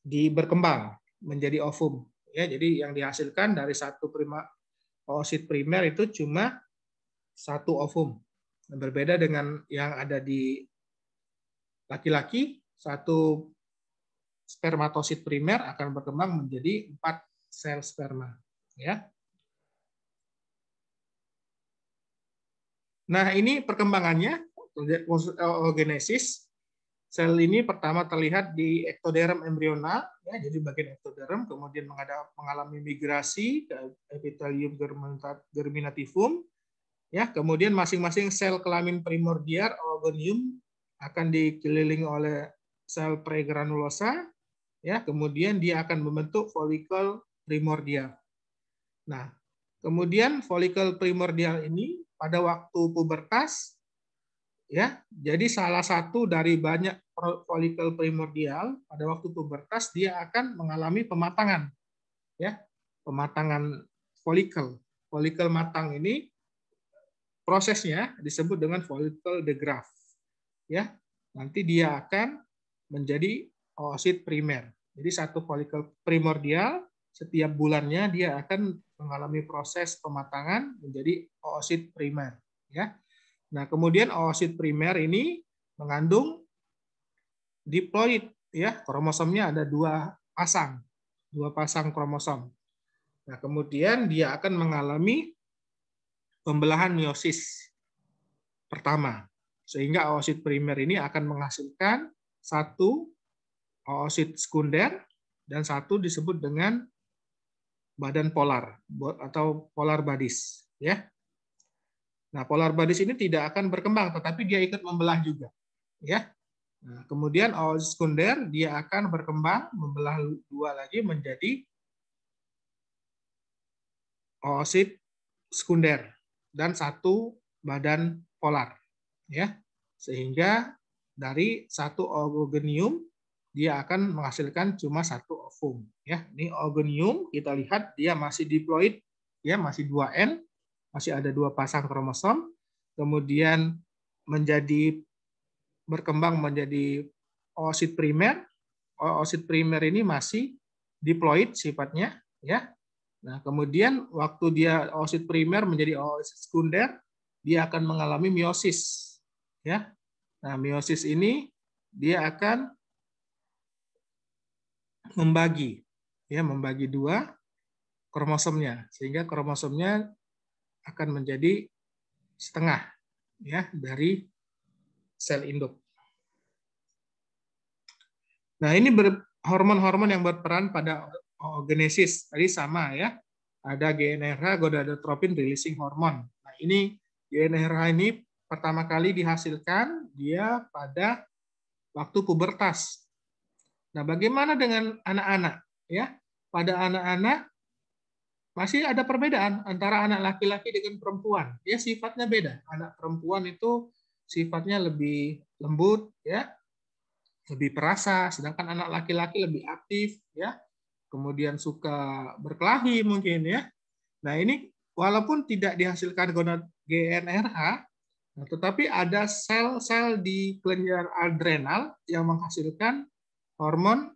berkembang menjadi ovum. Ya, jadi yang dihasilkan dari satu oosit primer itu cuma satu ovum. Berbeda dengan yang ada di laki-laki, satu spermatosit primer akan berkembang menjadi 4 sel sperma, ya. Nah, ini perkembangannya oogenesis. Sel ini pertama terlihat di ektoderm embrional, ya, jadi bagian ektoderm, kemudian mengalami migrasi ke epithelium germinativum, ya, kemudian masing-masing sel kelamin primordial oogonium akan dikelilingi oleh sel pregranulosa, ya, kemudian dia akan membentuk folikel primordial. Nah, kemudian folikel primordial ini pada waktu pubertas, ya, jadi salah satu dari banyak folikel primordial pada waktu pubertas dia akan mengalami pematangan, ya, pematangan folikel. Folikel matang ini prosesnya disebut dengan folikel degraft, ya. Nanti dia akan menjadi oosit primer. Jadi satu folikel primordial setiap bulannya dia akan mengalami proses pematangan menjadi oosit primer, ya. Nah, kemudian oosit primer ini mengandung diploid, ya, kromosomnya ada dua pasang kromosom. Nah, kemudian dia akan mengalami pembelahan meiosis pertama, sehingga oosit primer ini akan menghasilkan satu oosit sekunder dan satu disebut dengan badan polar atau polar bodies, ya. Nah, polar bodies ini tidak akan berkembang, tetapi dia ikut membelah juga, ya. Nah, kemudian oosit sekunder dia akan berkembang membelah dua lagi menjadi oosit sekunder dan satu badan polar, ya. Sehingga dari satu oogonium dia akan menghasilkan cuma satu ovum, ya. Ini oogonium, kita lihat dia masih diploid, ya, masih 2N, masih ada dua pasang kromosom, kemudian berkembang menjadi oosit primer. Oosit primer ini masih diploid sifatnya, ya. Nah, kemudian waktu dia oosit primer menjadi oosit sekunder, dia akan mengalami meiosis, ya. Nah, meiosis ini dia akan membagi dua kromosomnya, sehingga kromosomnya akan menjadi setengah, ya, dari sel induk. Nah, ini hormon-hormon yang berperan pada oogenesis tadi sama, ya. Ada GnRH, gonadotropin releasing hormone. Nah, ini GnRH ini pertama kali dihasilkan dia pada waktu pubertas. Nah, bagaimana dengan anak-anak, ya? Pada anak-anak masih ada perbedaan antara anak laki-laki dengan perempuan. Ya, sifatnya beda. Anak perempuan itu sifatnya lebih lembut, ya, lebih perasa, sedangkan anak laki-laki lebih aktif, ya. Kemudian suka berkelahi mungkin, ya. Nah, ini walaupun tidak dihasilkan GnRH, tetapi ada sel-sel di kelenjar adrenal yang menghasilkan hormon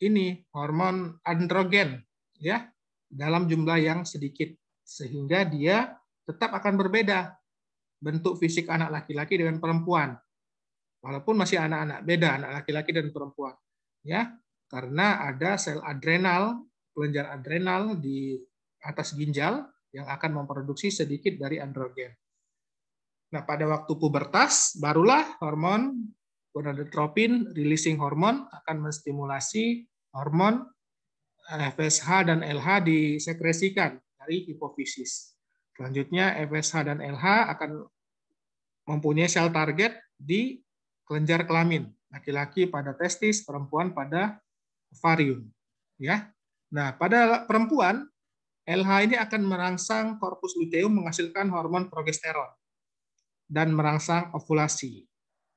ini, hormon androgen, ya, dalam jumlah yang sedikit, sehingga dia tetap akan berbeda bentuk fisik anak laki-laki dengan perempuan, walaupun masih anak-anak beda, anak laki-laki dan perempuan, ya, karena ada sel adrenal, kelenjar adrenal di atas ginjal yang akan memproduksi sedikit dari androgen. Nah, pada waktu pubertas barulah hormon gonadotropin releasing hormone akan menstimulasi hormon FSH dan LH disekresikan dari hipofisis. Selanjutnya FSH dan LH akan mempunyai sel target di kelenjar kelamin, laki-laki pada testis, perempuan pada ovarium, ya. Nah, pada perempuan LH ini akan merangsang korpus luteum menghasilkan hormon progesteron dan merangsang ovulasi,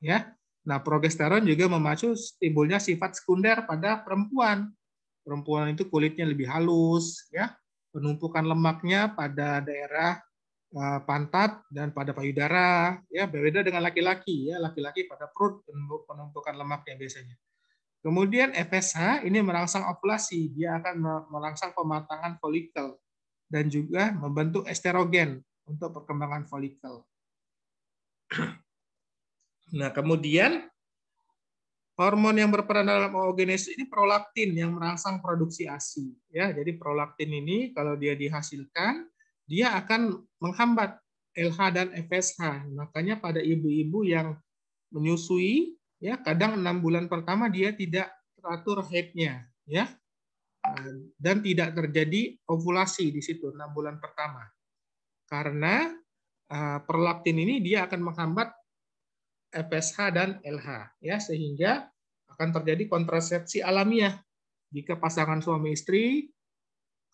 ya. Nah, progesteron juga memacu timbulnya sifat sekunder pada perempuan. Perempuan itu kulitnya lebih halus, ya. Penumpukan lemaknya pada daerah pantat dan pada payudara, ya, berbeda dengan laki-laki, ya. Laki-laki pada perut penumpukan lemaknya biasanya. Kemudian FSH ini merangsang ovulasi, dia akan merangsang pematangan folikel dan juga membentuk estrogen untuk perkembangan folikel. Nah, kemudian hormon yang berperan dalam oogenesis ini prolaktin yang merangsang produksi ASI, ya. Jadi prolaktin ini kalau dia dihasilkan, dia akan menghambat LH dan FSH. Makanya pada ibu-ibu yang menyusui, ya, kadang 6 bulan pertama dia tidak teratur haidnya, ya. Dan tidak terjadi ovulasi di situ 6 bulan pertama. Karena prolaktin ini dia akan menghambat FSH dan LH, ya, sehingga akan terjadi kontrasepsi alamiah jika pasangan suami istri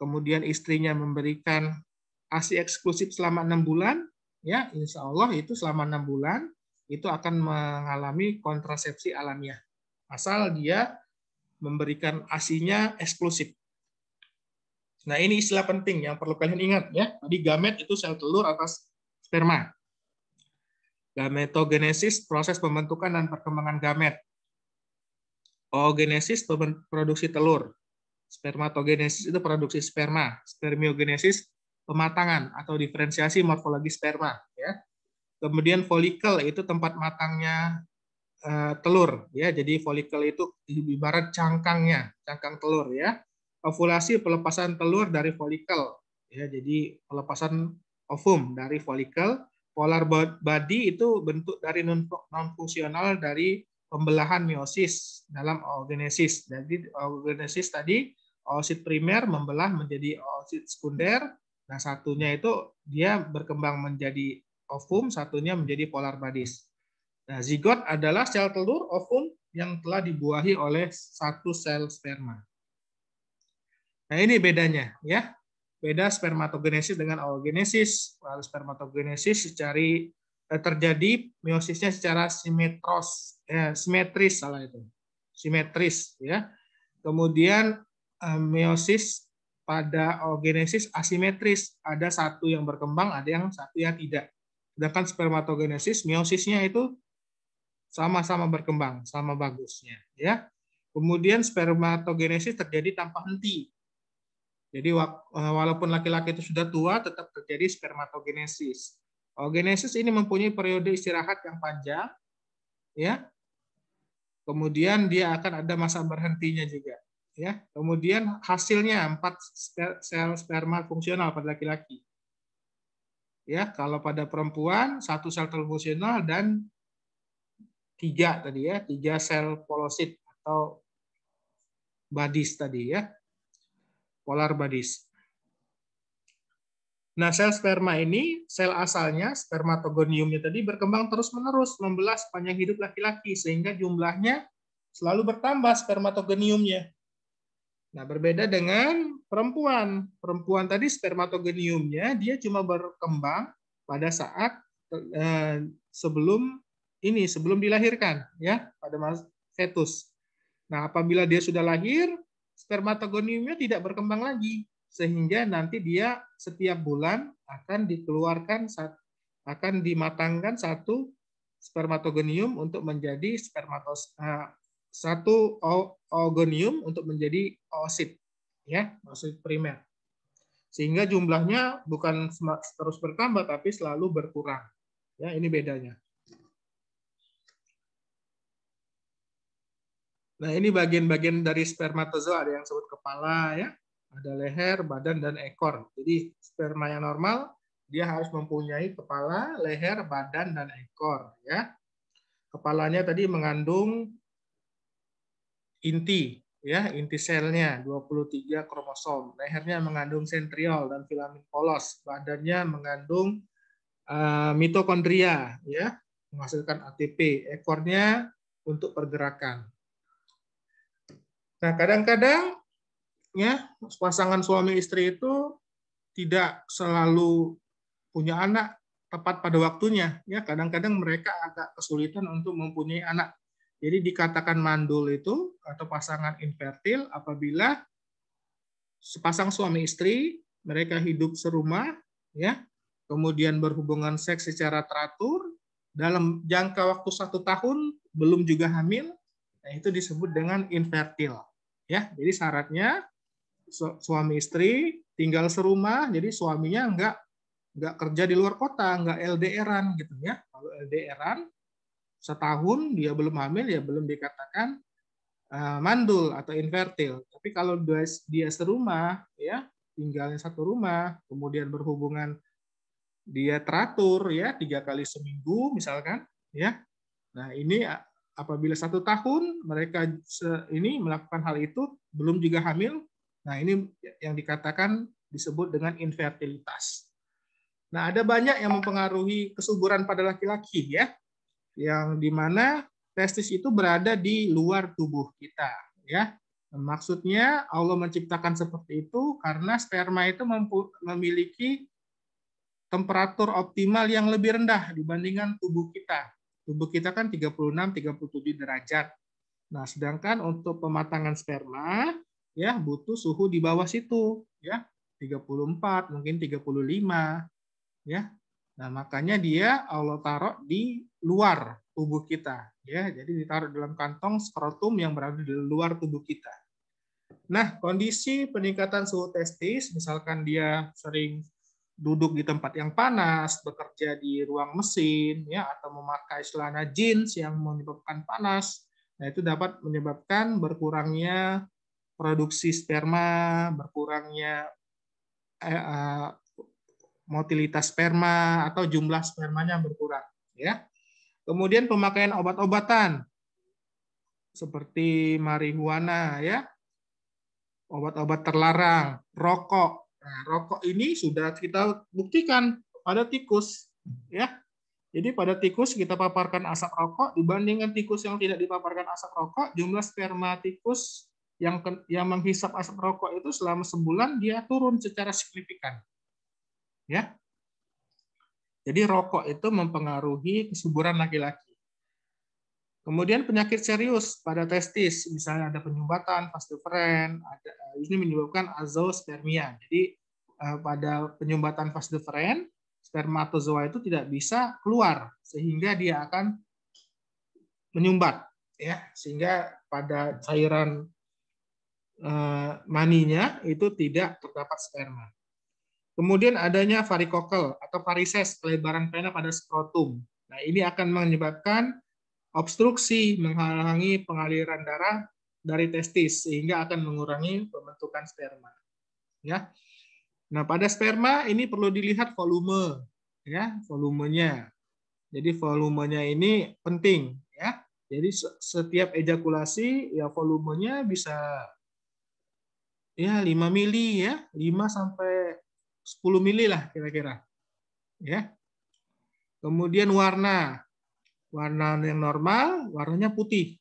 kemudian istrinya memberikan ASI eksklusif selama 6 bulan, ya, insya Allah itu selama 6 bulan itu akan mengalami kontrasepsi alamiah asal dia memberikan ASI-nya eksklusif. Nah, ini istilah penting yang perlu kalian ingat, ya. Tadi gamet itu sel telur atas sperma. Gametogenesis proses pembentukan dan perkembangan gamet. Oogenesis produksi telur. Spermatogenesis itu produksi sperma. Spermiogenesis pematangan atau diferensiasi morfologi sperma, ya. Kemudian folikel itu tempat matangnya telur ya. Jadi folikel itu ibarat cangkangnya, cangkang telur ya. Ovulasi pelepasan telur dari folikel ya. Jadi pelepasan ovum dari folikel. Polar body itu bentuk dari non fungsional dari pembelahan meiosis dalam oogenesis. Jadi oogenesis tadi oosit primer membelah menjadi oosit sekunder. Nah, satunya itu dia berkembang menjadi ovum, satunya menjadi polar bodies. Nah, zigot adalah sel telur ovum yang telah dibuahi oleh satu sel sperma. Nah, ini bedanya ya. Beda spermatogenesis dengan oogenesis. Kalau spermatogenesis terjadi meosisnya secara simetris salah itu. Simetris ya. Kemudian meiosis pada oogenesis asimetris, ada satu yang berkembang, ada yang satu yang tidak. Sedangkan spermatogenesis meosisnya itu sama-sama berkembang, sama bagusnya ya. Kemudian spermatogenesis terjadi tanpa henti. Jadi walaupun laki-laki itu sudah tua, tetap terjadi spermatogenesis. Oogenesis ini mempunyai periode istirahat yang panjang, ya. Kemudian dia akan ada masa berhentinya juga, ya. Kemudian hasilnya 4 sel sperma fungsional pada laki-laki. Ya, kalau pada perempuan 1 sel telur fungsional dan 3 tadi ya, 3 sel polosit atau bodies tadi ya. Polar bodies. Nah, sel sperma ini, sel asalnya, spermatogoniumnya tadi berkembang terus-menerus, membelah sepanjang hidup laki-laki, sehingga jumlahnya selalu bertambah spermatogoniumnya. Nah, berbeda dengan perempuan. Perempuan tadi spermatogoniumnya, dia cuma berkembang pada saat sebelum dilahirkan, ya, pada masa fetus. Nah, apabila dia sudah lahir, spermatogoniumnya tidak berkembang lagi, sehingga nanti dia setiap bulan akan dimatangkan satu spermatogonium untuk menjadi satu oogonium untuk menjadi oosit, ya, oosit primer. Sehingga jumlahnya bukan terus bertambah tapi selalu berkurang. Ya, ini bedanya. Nah, ini bagian-bagian dari spermatozoa, ada yang disebut kepala ya, ada leher, badan, dan ekor. Jadi sperma yang normal dia harus mempunyai kepala, leher, badan, dan ekor ya. Kepalanya tadi mengandung inti ya, inti selnya 23 kromosom. Lehernya mengandung sentriol dan filamen polos. Badannya mengandung mitokondria ya, menghasilkan ATP. Ekornya untuk pergerakan. Nah, kadang-kadang ya pasangan suami istri itu tidak selalu punya anak tepat pada waktunya. Ya, kadang-kadang mereka agak kesulitan untuk mempunyai anak. Jadi dikatakan mandul itu atau pasangan infertil apabila sepasang suami istri mereka hidup serumah, ya, kemudian berhubungan seks secara teratur dalam jangka waktu 1 tahun belum juga hamil, nah itu disebut dengan infertil. Ya, jadi syaratnya suami istri tinggal serumah, jadi suaminya nggak kerja di luar kota, nggak LDR-an gitu ya. Kalau LDR-an setahun dia belum hamil ya belum dikatakan mandul atau infertil. Tapi kalau dia serumah ya, tinggalnya satu rumah, kemudian berhubungan dia teratur ya 3 kali seminggu misalkan ya. Nah, ini apabila 1 tahun mereka ini melakukan hal itu belum juga hamil, nah ini yang dikatakan disebut dengan infertilitas. Nah, ada banyak yang mempengaruhi kesuburan pada laki-laki ya, yang dimana testis itu berada di luar tubuh kita ya. Maksudnya Allah menciptakan seperti itu karena sperma itu memiliki temperatur optimal yang lebih rendah dibandingkan tubuh kita. Tubuh kita kan 36-37 derajat. Nah, sedangkan untuk pematangan sperma ya butuh suhu di bawah situ ya, 34, mungkin 35 ya. Nah, makanya dia Allah taruh di luar tubuh kita ya. Jadi ditaruh dalam kantong skrotum yang berada di luar tubuh kita. Nah, kondisi peningkatan suhu testis misalkan dia sering duduk di tempat yang panas, bekerja di ruang mesin, ya, atau memakai celana jeans yang menyebabkan panas, nah itu dapat menyebabkan berkurangnya produksi sperma, berkurangnya motilitas sperma atau jumlah spermanya berkurang. Ya. Kemudian pemakaian obat-obatan seperti marihuana, ya, obat-obat terlarang, rokok. Nah, rokok ini sudah kita buktikan pada tikus, ya. Jadi pada tikus kita paparkan asap rokok dibandingkan tikus yang tidak dipaparkan asap rokok, jumlah sperma tikus yang menghisap asap rokok itu selama sebulan dia turun secara signifikan. Ya. Jadi rokok itu mempengaruhi kesuburan laki-laki. Kemudian penyakit serius pada testis, misalnya ada penyumbatan, vas deferens, ini menyebabkan azoospermia. Jadi pada penyumbatan vas deferens, spermatozoa itu tidak bisa keluar sehingga dia akan menyumbat, ya, sehingga pada cairan maninya itu tidak terdapat sperma. Kemudian adanya varikokel atau varises, pelebaran vena pada skrotum. Nah, ini akan menyebabkan obstruksi, menghalangi pengaliran darah dari testis sehingga akan mengurangi pembentukan sperma. Ya. Nah, pada sperma ini perlu dilihat volume, ya, volumenya. Jadi volumenya ini penting, ya. Jadi setiap ejakulasi ya volumenya bisa ya 5 mili, ya, 5 sampai 10 mili lah kira-kira. Ya. Kemudian warna yang normal, warnanya putih.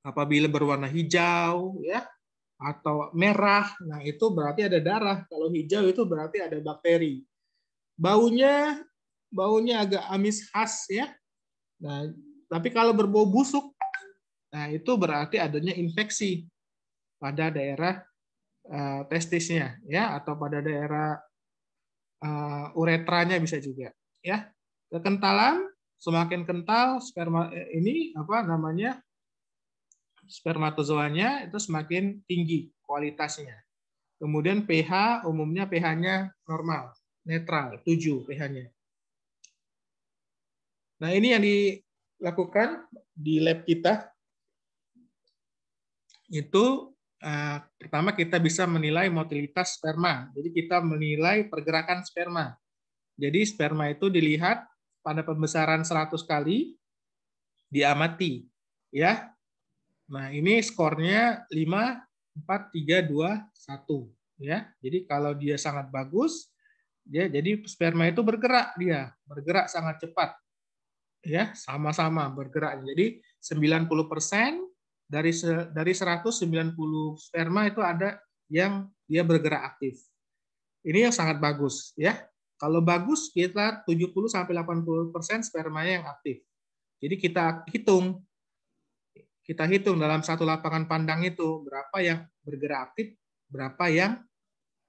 Apabila berwarna hijau, ya, atau merah, nah itu berarti ada darah. Kalau hijau itu berarti ada bakteri. Baunya agak amis khas, ya. Nah, tapi kalau berbau busuk, nah itu berarti adanya infeksi pada daerah testisnya, ya, atau pada daerah uretranya bisa juga, ya. Kekentalan semakin kental sperma ini spermatozoanya itu semakin tinggi kualitasnya. Kemudian pH umumnya pH-nya normal, netral, 7 pH-nya. Nah, ini yang dilakukan di lab kita. Itu pertama kita bisa menilai motilitas sperma. Jadi kita menilai pergerakan sperma. Jadi sperma itu dilihat pada pembesaran 100 kali diamati, ya. Nah, ini skornya 5, 4, 3, 2, 1, ya. Jadi kalau dia sangat bagus, jadi sperma itu bergerak sangat cepat. Ya, sama-sama bergerak. Jadi 90% dari 190 sperma itu ada yang dia bergerak aktif. Ini yang sangat bagus, ya. Kalau bagus kita 70-80% spermanya yang aktif. Jadi kita hitung dalam satu lapangan pandang itu berapa yang bergerak aktif, berapa yang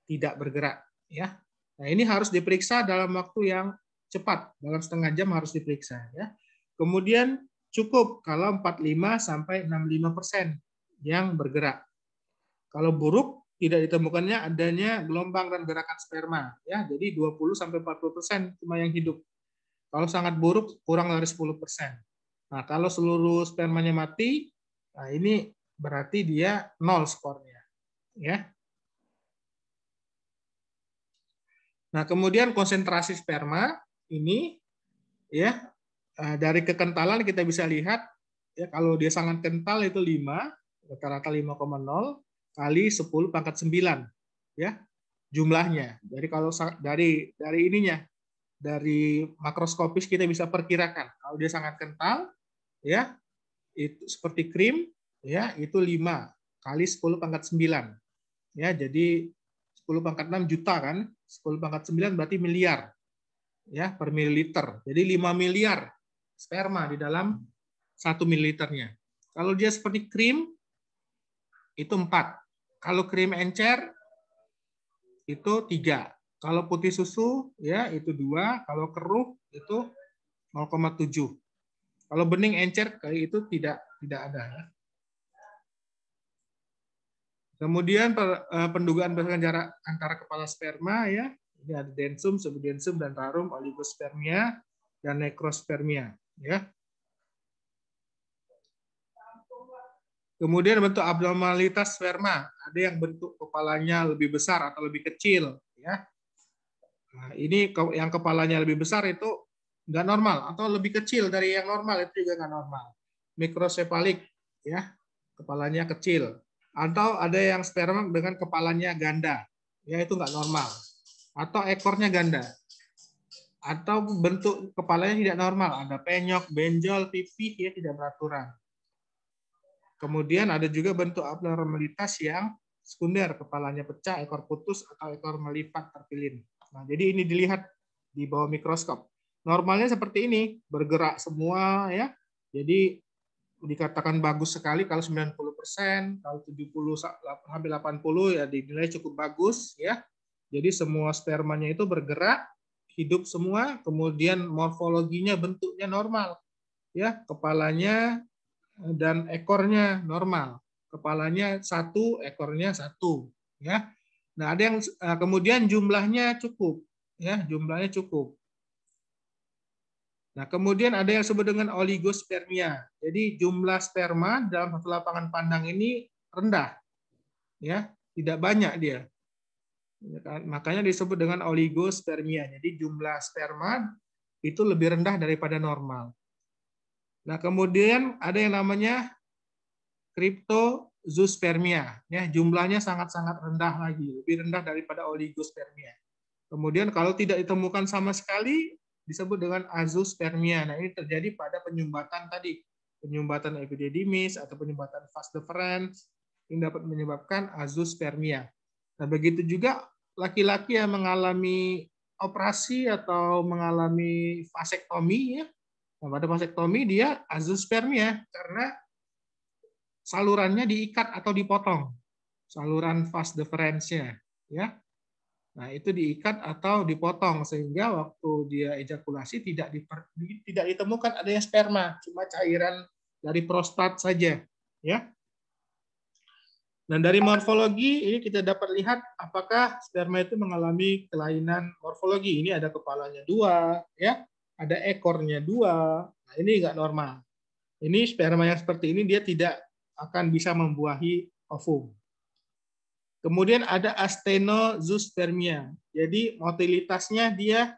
tidak bergerak, ya. Nah, ini harus diperiksa dalam waktu yang cepat, dalam setengah jam harus diperiksa, ya. Kemudian cukup kalau 45-65% yang bergerak. Kalau buruk tidak ditemukannya adanya gelombang dan gerakan sperma, ya. Jadi 20-40% cuma yang hidup. Kalau sangat buruk kurang dari 10%. Nah, kalau seluruh spermanya mati, nah ini berarti dia 0 skornya, ya. Nah, kemudian konsentrasi sperma ini, ya, dari kekentalan kita bisa lihat, ya, kalau dia sangat kental itu 5, rata-rata 5,0 kali 10 pangkat 9, ya, jumlahnya. Jadi kalau dari ininya, dari makroskopis kita bisa perkirakan. Kalau dia sangat kental, ya, itu seperti krim, ya, itu 5 kali 10 pangkat 9. Ya, jadi 10 pangkat 6 juta kan, 10 pangkat 9 berarti miliar, ya, per mililiter. Jadi 5 miliar sperma di dalam 1 mililiternya. Kalau dia seperti krim, itu 4. Kalau krim encer, itu 3. Kalau putih susu, ya, itu 2. Kalau keruh, itu 0,7. Kalau bening encer, kayak itu tidak ada. Kemudian pendugaan berdasarkan jarak antara kepala sperma, ya, Ini ada densum, subdensum, dan rarum, oligospermia, dan necrospermia. Ya. Kemudian bentuk abnormalitas sperma, ada yang bentuk kepalanya lebih besar atau lebih kecil. Ya. Nah, ini yang kepalanya lebih besar itu nggak normal, atau lebih kecil dari yang normal itu juga nggak normal. Mikrosefalik, ya, kepalanya kecil. Atau ada yang sperma dengan kepalanya ganda, ya itu nggak normal. Atau ekornya ganda. Atau bentuk kepalanya tidak normal, ada penyok, benjol, pipih, ya tidak beraturan. Kemudian ada juga bentuk abnormalitas yang sekunder, kepalanya pecah, ekor putus, atau ekor melipat terpilin. Nah, jadi ini dilihat di bawah mikroskop. Normalnya seperti ini, bergerak semua, ya. Jadi dikatakan bagus sekali kalau 90%, kalau 70 sampai 80 ya dinilai cukup bagus, ya. Jadi semua spermanya itu bergerak, hidup semua, kemudian morfologinya, bentuknya normal, ya, kepalanya dan ekornya normal. Kepalanya satu, ekornya satu, ya. Nah, ada yang kemudian jumlahnya cukup, ya, jumlahnya cukup. Nah, kemudian ada yang disebut dengan oligospermia. Jadi jumlah sperma dalam satu lapangan pandang ini rendah, ya, tidak banyak dia. Makanya disebut dengan oligospermia. Jadi jumlah sperma itu lebih rendah daripada normal. Nah, kemudian ada yang namanya cryptozoospermia, ya, jumlahnya sangat-sangat rendah lagi, lebih rendah daripada oligospermia. Kemudian kalau tidak ditemukan sama sekali disebut dengan azoospermia. Nah, ini terjadi pada penyumbatan tadi, penyumbatan epididymis atau penyumbatan vas deferens yang dapat menyebabkan azoospermia. Nah, begitu juga laki-laki yang mengalami operasi atau mengalami vasektomi, ya. Nah, pada vasektomi dia azoospermia karena salurannya diikat atau dipotong, saluran vas deferensnya, ya. Nah, itu diikat atau dipotong sehingga waktu dia ejakulasi tidak ditemukan adanya sperma, cuma cairan dari prostat saja, ya. Dan dari morfologi ini kita dapat lihat apakah sperma itu mengalami kelainan morfologi. Ini ada kepalanya 2, ya, ada ekornya 2. Nah, ini nggak normal. Ini sperma yang seperti ini dia tidak akan bisa membuahi ovum. Kemudian ada astenozoospermia. Jadi motilitasnya dia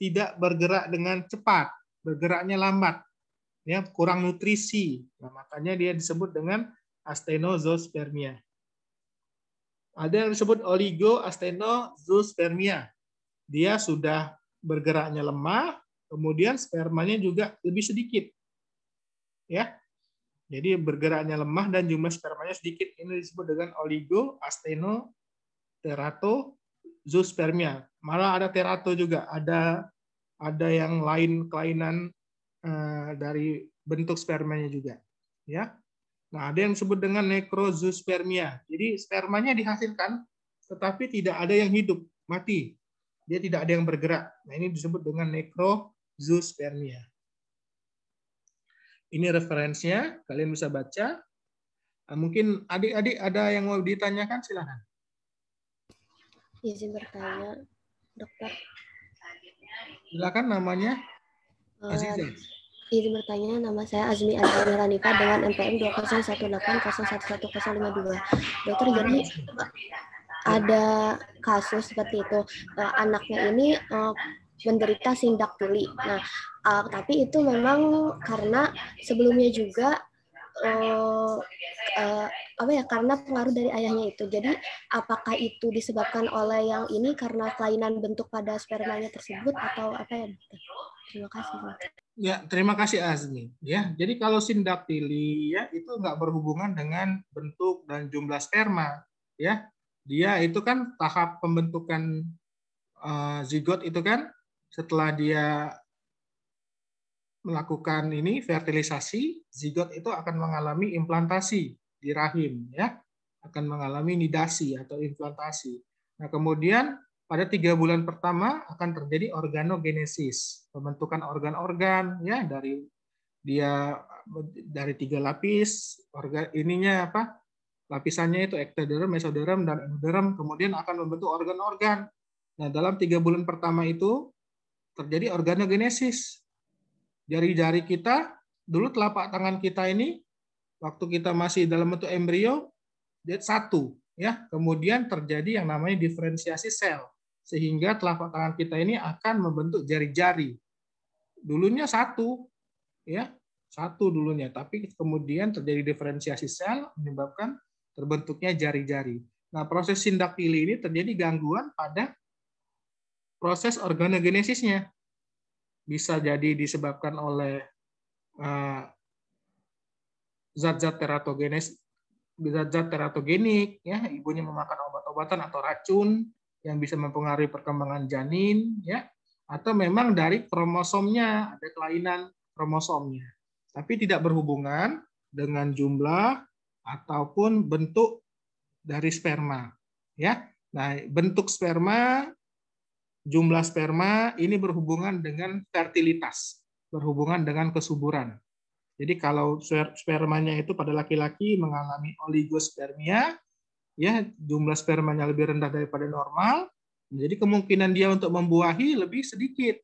tidak bergerak dengan cepat, bergeraknya lambat, ya, kurang nutrisi. Nah, makanya dia disebut dengan astenozoospermia. Ada yang disebut oligoastenozoospermia. Dia sudah bergeraknya lemah, kemudian spermanya juga lebih sedikit. Ya. Jadi bergeraknya lemah dan jumlah spermanya sedikit. Ini disebut dengan oligoastenoteratozoospermia. Malah ada terato juga, ada yang lain kelainan dari bentuk spermanya juga. Ya. Nah, ada yang disebut dengan necrozoospermia. Jadi spermanya dihasilkan, tetapi tidak ada yang hidup, mati. Dia tidak ada yang bergerak. Nah, ini disebut dengan necrozoospermia. Ini referensinya, kalian bisa baca. Mungkin adik-adik ada yang mau ditanyakan, silakan. Izin bertanya, dokter. Silakan, namanya Aziza. Izin bertanya, nama saya Azmi Adriana Ranifa dengan NPM 20180111052. Dokter, jadi ada kasus seperti itu, anaknya ini menderita sindaktili. Nah, tapi itu memang karena sebelumnya juga karena pengaruh dari ayahnya itu. Jadi apakah itu disebabkan oleh yang ini karena kelainan bentuk pada spermanya tersebut atau apa ya, dokter? Terima kasih. Ya, terima kasih Azmi. Ya, jadi kalau sindaktili ya itu nggak berhubungan dengan bentuk dan jumlah sperma. Ya, dia itu kan tahap pembentukan zigot itu kan setelah dia melakukan ini fertilisasi, zigot itu akan mengalami implantasi di rahim, ya, akan mengalami nidasi atau implantasi. Nah, kemudian pada 3 bulan pertama akan terjadi organogenesis, pembentukan organ-organ, ya, dari 3 lapis, lapisannya itu ektoderm, mesoderm, dan endoderm, kemudian akan membentuk organ-organ, Nah, dalam 3 bulan pertama itu terjadi organogenesis. Jari-jari kita, dulu telapak tangan kita ini, waktu kita masih dalam bentuk embrio, jadi satu. Ya, kemudian terjadi yang namanya diferensiasi sel. Sehingga telapak tangan kita ini akan membentuk jari-jari. Dulunya satu, ya, satu dulunya, tapi kemudian terjadi diferensiasi sel menyebabkan terbentuknya jari-jari. Nah, proses sindaktili ini terjadi gangguan pada proses organogenesisnya. Bisa jadi disebabkan oleh zat-zat teratogenik, ya, ibunya memakan obat-obatan atau racun yang bisa mempengaruhi perkembangan janin, ya, atau memang dari kromosomnya, ada kelainan kromosomnya. Tapi tidak berhubungan dengan jumlah ataupun bentuk dari sperma, ya. Nah, bentuk sperma, jumlah sperma ini berhubungan dengan fertilitas, berhubungan dengan kesuburan. Jadi kalau spermanya itu pada laki-laki mengalami oligospermia, ya, jumlah spermanya lebih rendah daripada normal, jadi kemungkinan dia untuk membuahi lebih sedikit,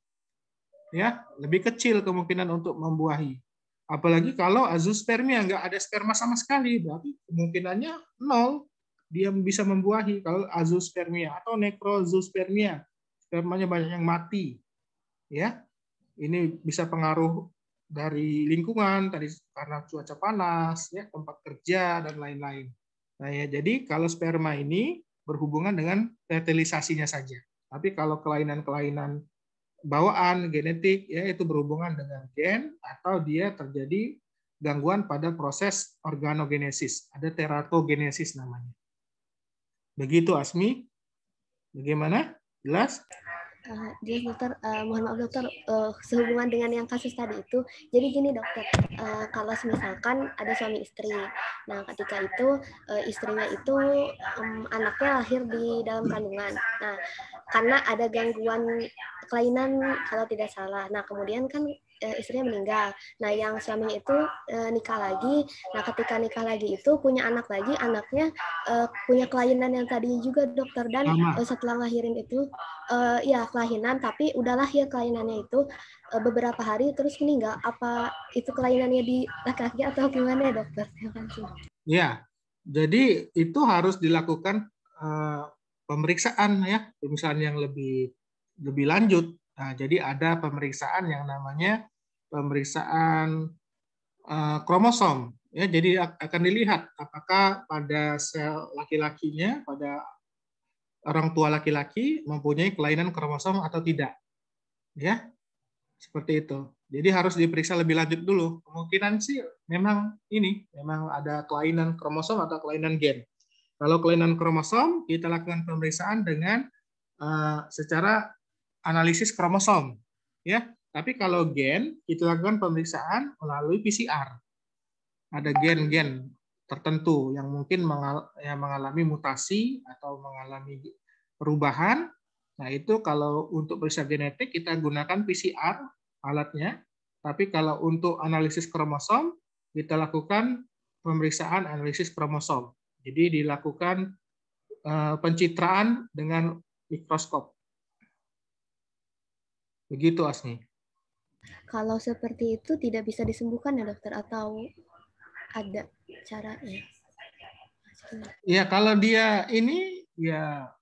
ya, lebih kecil kemungkinan untuk membuahi. Apalagi kalau azoospermia, nggak ada sperma sama sekali, berarti kemungkinannya 0 dia bisa membuahi. Kalau azoospermia atau necrozoospermia, spermanya banyak yang mati, ya, ini bisa pengaruh dari lingkungan tadi karena cuaca panas, ya, tempat kerja dan lain-lain. Nah, ya, jadi kalau sperma ini berhubungan dengan fertilisasinya saja. Tapi kalau kelainan-kelainan bawaan genetik, ya, itu berhubungan dengan gen atau dia terjadi gangguan pada proses organogenesis. Ada teratogenesis namanya. Begitu, Asmi. Bagaimana? Jelas? Jelas dokter, mohon maaf dokter, sehubungan dengan yang kasus tadi itu, jadi gini dokter, kalau misalkan ada suami istri, nah ketika itu istrinya itu anaknya lahir di dalam kandungan, nah karena ada gangguan kelainan kalau tidak salah, nah kemudian kan istrinya meninggal, nah yang suaminya itu nikah lagi, nah ketika nikah lagi itu punya anak lagi, anaknya punya kelainan yang tadinya juga dokter, dan setelah lahirin itu ya kelainan, tapi udah lahir kelainannya itu beberapa hari terus meninggal. Apa itu kelainannya di laki-laki atau gimana ya dokter? Ya, jadi itu harus dilakukan pemeriksaan, ya, pemeriksaan yang lebih lanjut. Nah, jadi ada pemeriksaan yang namanya pemeriksaan kromosom. Ya, jadi akan dilihat apakah pada sel laki-lakinya, pada orang tua laki-laki mempunyai kelainan kromosom atau tidak. Ya, seperti itu. Jadi harus diperiksa lebih lanjut dulu. Kemungkinan sih memang ada kelainan kromosom atau kelainan gen. Kalau kelainan kromosom, kita lakukan pemeriksaan dengan secara analisis kromosom, ya. Tapi kalau gen, kita lakukan pemeriksaan melalui PCR. Ada gen-gen tertentu yang mungkin mengalami mutasi atau mengalami perubahan. Nah, itu kalau untuk periksa genetik kita gunakan PCR alatnya. Tapi kalau untuk analisis kromosom, kita lakukan pemeriksaan analisis kromosom. Jadi dilakukan pencitraan dengan mikroskop. Begitu, Asmi. Kalau seperti itu tidak bisa disembuhkan ya dokter, atau ada caranya? Ya, kalau dia ini ya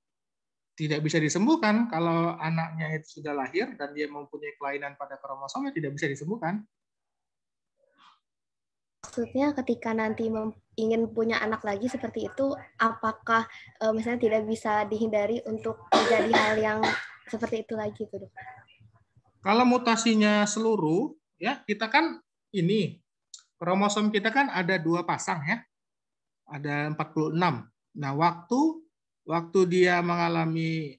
tidak bisa disembuhkan. Kalau anaknya itu sudah lahir dan dia mempunyai kelainan pada kromosomnya, tidak bisa disembuhkan. Maksudnya ketika nanti ingin punya anak lagi seperti itu, apakah misalnya tidak bisa dihindari untuk terjadi hal yang seperti itu lagi, tuh, dokter? Kalau mutasinya seluruh, ya, kita kan ini kromosom kita kan ada 2 pasang, ya. Ada 46. Nah, waktu dia mengalami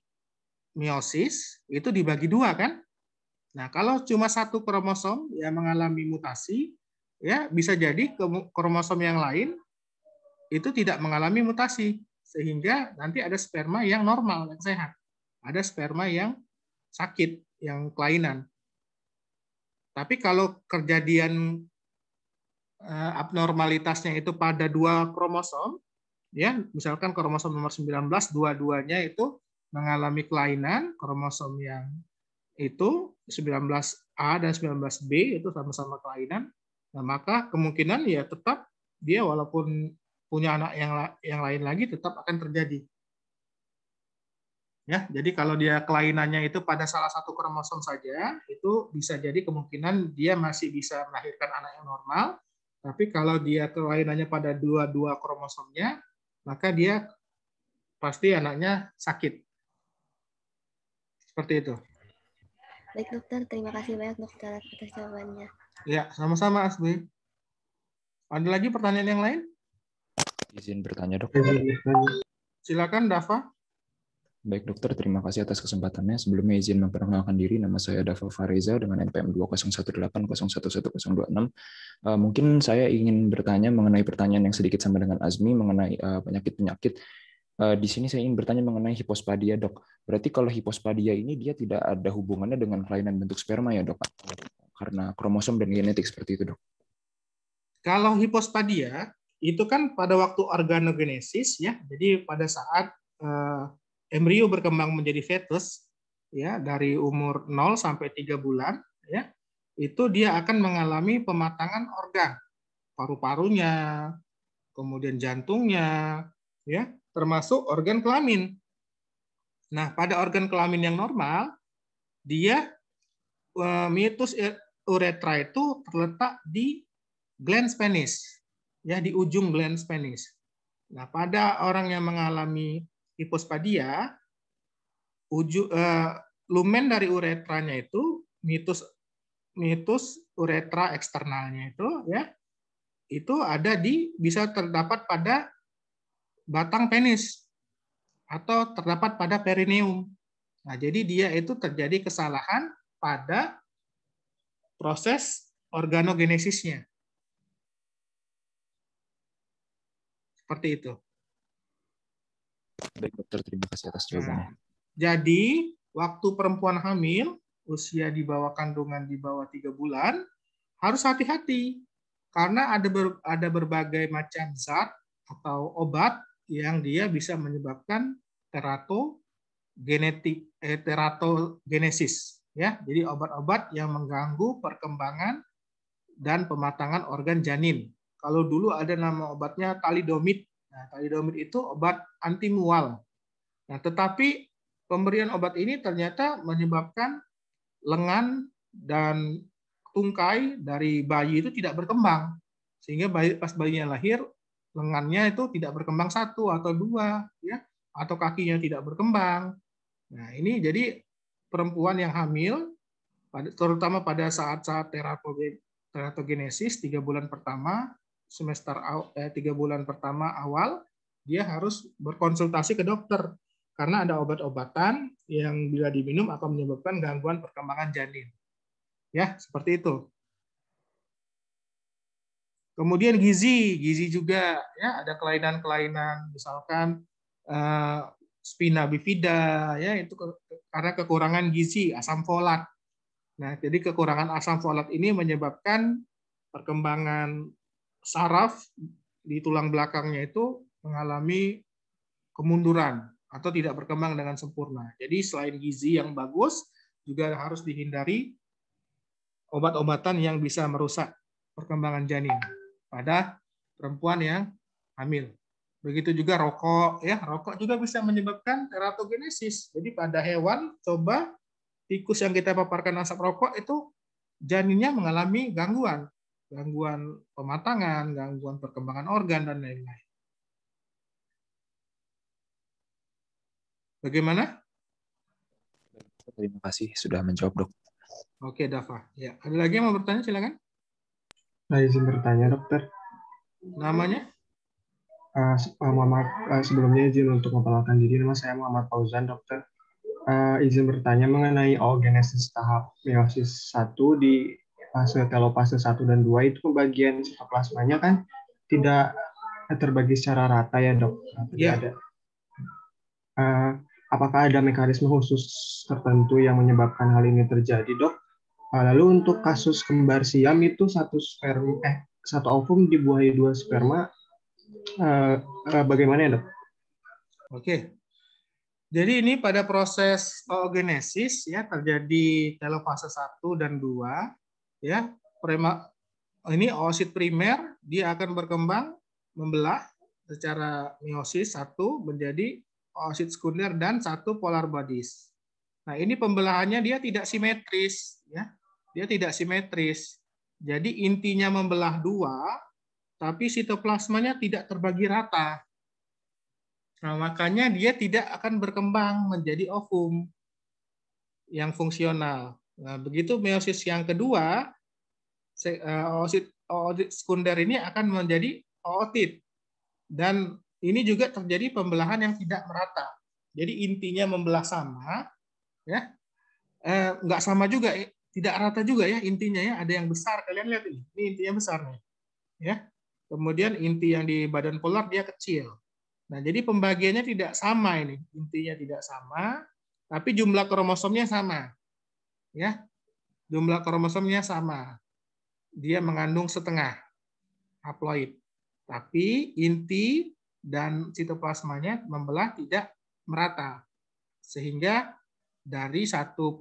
meiosis itu dibagi 2 kan? Nah, kalau cuma 1 kromosom yang mengalami mutasi, ya, bisa jadi kromosom yang lain itu tidak mengalami mutasi, sehingga nanti ada sperma yang normal, yang sehat. Ada sperma yang sakit, yang kelainan. Tapi kalau kejadian abnormalitasnya itu pada 2 kromosom, ya, misalkan kromosom nomor 19, dua-duanya itu mengalami kelainan kromosom yang itu 19A dan 19B itu sama-sama kelainan, nah maka kemungkinan ya tetap dia walaupun punya anak yang lain lagi tetap akan terjadi. Ya, jadi kalau dia kelainannya itu pada salah satu kromosom saja, itu bisa jadi kemungkinan dia masih bisa melahirkan anak yang normal. Tapi kalau dia kelainannya pada dua-dua kromosomnya, maka dia pasti anaknya sakit. Seperti itu. Baik dokter, terima kasih banyak dokter atas jawabannya. Ya, sama-sama Asbi. Ada lagi pertanyaan yang lain? Izin bertanya, Dok. Silakan, Dava. Baik, dokter. Terima kasih atas kesempatannya. Sebelumnya izin memperkenalkan diri. Nama saya Dava Fareza dengan NPM 20180111026. Mungkin saya ingin bertanya mengenai pertanyaan yang sedikit sama dengan Azmi mengenai penyakit-penyakit. Di sini saya ingin bertanya mengenai hipospadia, Dok. Berarti kalau hipospadia ini dia tidak ada hubungannya dengan kelainan bentuk sperma ya, Dok? Karena kromosom dan genetik seperti itu, Dok. Kalau hipospadia itu kan pada waktu organogenesis ya. Jadi pada saat embrio berkembang menjadi fetus ya dari umur 0 sampai 3 bulan ya. Itu dia akan mengalami pematangan organ, paru-parunya, kemudian jantungnya ya, termasuk organ kelamin. Nah, pada organ kelamin yang normal dia meatus uretra itu terletak di glans penis ya, di ujung glans penis. Nah, pada orang yang mengalami hipospadia, lumen dari uretranya itu meatus uretra eksternalnya itu ya, itu bisa terdapat pada batang penis atau terdapat pada perineum. Nah, jadi dia itu terjadi kesalahan pada proses organogenesisnya. Seperti itu. Baik, dokter. Terima kasih atas jawabannya. Jadi, waktu perempuan hamil, usia di bawah kandungan di bawah 3 bulan, harus hati-hati. Karena ada berbagai macam zat atau obat yang dia bisa menyebabkan teratogenesis. Ya, jadi obat-obat yang mengganggu perkembangan dan pematangan organ janin. Kalau dulu ada nama obatnya thalidomid. Nah, thalidomid itu obat anti mual. Nah, tetapi pemberian obat ini ternyata menyebabkan lengan dan tungkai dari bayi itu tidak berkembang. Sehingga pas bayinya lahir, lengannya itu tidak berkembang 1 atau 2, ya, atau kakinya tidak berkembang. Nah, ini jadi perempuan yang hamil, terutama pada saat-saat teratogenesis 3 bulan pertama, 3 bulan pertama awal, dia harus berkonsultasi ke dokter karena ada obat-obatan yang bila diminum akan menyebabkan gangguan perkembangan janin. Ya, seperti itu. Kemudian gizi juga ya, ada kelainan-kelainan misalkan spina bifida ya, itu karena kekurangan gizi, asam folat. Nah, jadi kekurangan asam folat ini menyebabkan perkembangan saraf di tulang belakangnya itu mengalami kemunduran atau tidak berkembang dengan sempurna. Jadi selain gizi yang bagus, juga harus dihindari obat-obatan yang bisa merusak perkembangan janin pada perempuan yang hamil. Begitu juga rokok, ya, rokok juga bisa menyebabkan teratogenesis. Jadi pada hewan, coba tikus yang kita paparkan asap rokok itu janinnya mengalami gangguan pematangan, gangguan perkembangan organ dan lain-lain. Bagaimana? Terima kasih sudah menjawab, Dok. Oke, Dava. Ya, ada lagi yang mau bertanya? Silakan. Nah, izin bertanya, dokter. Namanya? Sebelumnya izin untuk memperkenalkan diri. Nama saya Muhammad Fauzan, dokter. Izin bertanya mengenai oogenesis tahap meiosis 1 di fase telopase 1 dan 2 itu pembagian sitoplasmanya kan tidak terbagi secara rata ya, Dok. Ya. Apakah ada mekanisme khusus tertentu yang menyebabkan hal ini terjadi, Dok? Lalu untuk kasus kembar siam itu satu ovum dibuahi 2 sperma, bagaimana ya, Dok? Oke. Jadi ini pada proses oogenesis ya terjadi telofase 1 dan 2 ya. Ini oosit primer dia akan berkembang membelah secara meiosis 1 menjadi oosit sekunder dan 1 polar bodies. Nah, ini pembelahannya dia tidak simetris ya. Dia tidak simetris. Jadi intinya membelah 2 tapi sitoplasmanya tidak terbagi rata. Nah, makanya dia tidak akan berkembang menjadi ovum yang fungsional. Nah, begitu meiosis yang kedua, oosit sekunder ini akan menjadi ootit. Dan ini juga terjadi pembelahan yang tidak merata. Jadi intinya membelah sama, ya, nggak sama juga, tidak rata juga ya intinya ya. Ada yang besar, kalian lihat ini intinya besar nih, ya. Kemudian inti yang di badan polar dia kecil. Nah, jadi pembagiannya tidak sama ini, intinya tidak sama, tapi jumlah kromosomnya sama, ya, jumlah kromosomnya sama. Dia mengandung setengah haploid, tapi inti dan sitoplasmanya membelah tidak merata, sehingga dari satu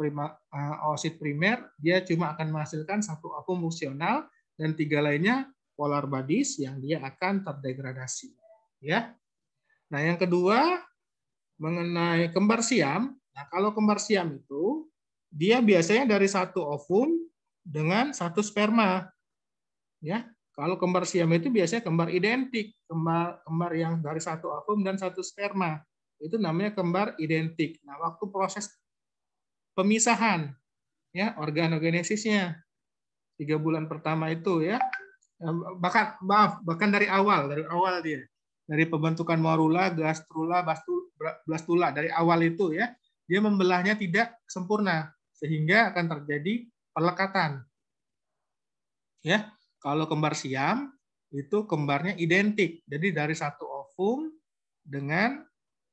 oosit primer dia cuma akan menghasilkan 1 ovum fungsional dan 3 lainnya polar bodies yang dia akan terdegradasi, ya. Nah, yang kedua mengenai kembar siam. Nah, kalau kembar siam itu dia biasanya dari 1 ovum dengan 1 sperma. Ya, kalau kembar siam itu biasanya kembar identik, kembar yang dari 1 ovum dan 1 sperma. Itu namanya kembar identik. Nah, waktu proses pemisahan ya organogenesisnya 3 bulan pertama itu ya. Bahkan dari awal dia. Dari pembentukan morula, gastrula, blastula dari awal itu ya, dia membelahnya tidak sempurna sehingga akan terjadi pelekatan. Ya, kalau kembar siam itu kembarnya identik. Jadi dari 1 ovum dengan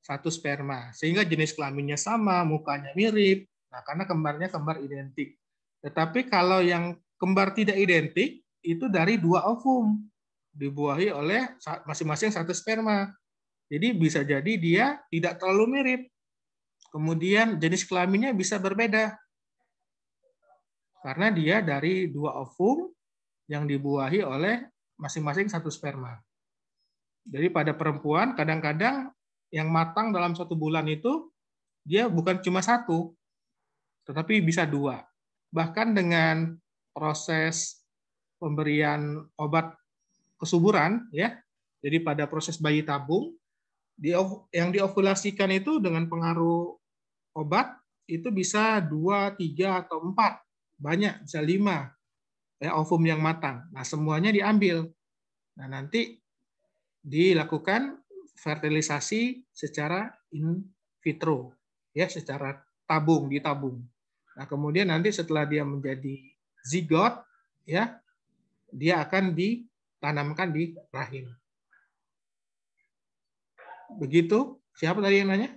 1 sperma sehingga jenis kelaminnya sama, mukanya mirip. Nah, karena kembarnya kembar identik. Tetapi kalau yang kembar tidak identik itu dari 2 ovum dibuahi oleh masing-masing 1 sperma. Jadi bisa jadi dia tidak terlalu mirip. Kemudian jenis kelaminnya bisa berbeda. Karena dia dari 2 ovum yang dibuahi oleh masing-masing 1 sperma. Jadi pada perempuan kadang-kadang yang matang dalam 1 bulan itu dia bukan cuma 1, tetapi bisa 2. Bahkan dengan proses pemberian obat kesuburan ya. Jadi pada proses bayi tabung yang diovulasikan itu dengan pengaruh obat itu bisa 2, 3 atau 4. Banyak, bisa 5 ya ovum yang matang. Nah, semuanya diambil. Nah, nanti dilakukan fertilisasi secara in vitro ya, secara ditabung. Nah, kemudian nanti setelah dia menjadi zigot ya, dia akan ditanamkan di rahim. Begitu. Siapa tadi yang nanya?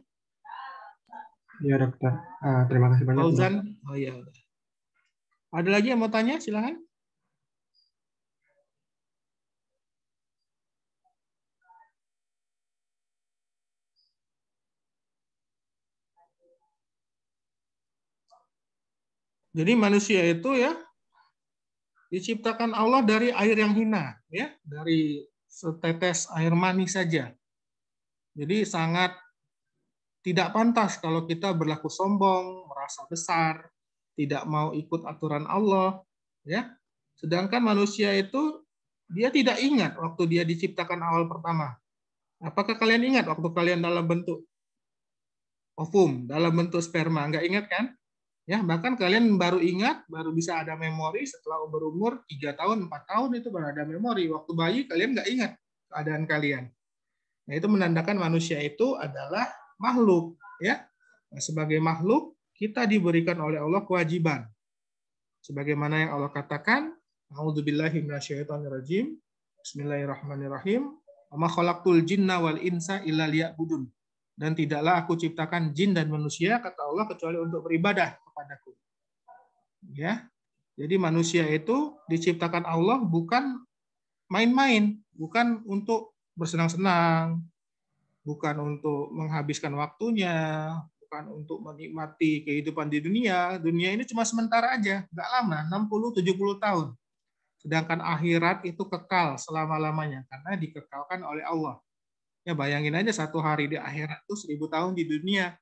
Iya, dokter. Terima kasih banyak. Fauzan. Oh iya. Ada lagi yang mau tanya? Silakan. Jadi manusia itu ya diciptakan Allah dari air yang hina, ya, dari setetes air mani saja. Jadi sangat tidak pantas kalau kita berlaku sombong, merasa besar, tidak mau ikut aturan Allah, ya. Sedangkan manusia itu dia tidak ingat waktu dia diciptakan awal pertama. Apakah kalian ingat waktu kalian dalam bentuk ovum, dalam bentuk sperma? Enggak ingat kan? Ya, bahkan kalian baru ingat, baru bisa ada memori setelah berumur 3 tahun, 4 tahun itu baru ada memori. Waktu bayi kalian nggak ingat keadaan kalian. Nah, itu menandakan manusia itu adalah makhluk. Ya, nah, sebagai makhluk, kita diberikan oleh Allah kewajiban. Sebagaimana yang Allah katakan, A'udzubillahi minasyaitonirrajim. Bismillahirrahmanirrahim. Wa ma khalaqtul jinna wal insa illa liya'budun. Dan tidaklah aku ciptakan jin dan manusia, kata Allah, kecuali untuk beribadah kepadaku. Ya, jadi manusia itu diciptakan Allah bukan main-main, bukan untuk bersenang-senang, bukan untuk menghabiskan waktunya, bukan untuk menikmati kehidupan di dunia. Dunia ini cuma sementara aja, nggak lama, 60-70 tahun. Sedangkan akhirat itu kekal selama-lamanya, karena dikekalkan oleh Allah. Ya bayangin aja satu hari di akhirat itu 1000 tahun di dunia.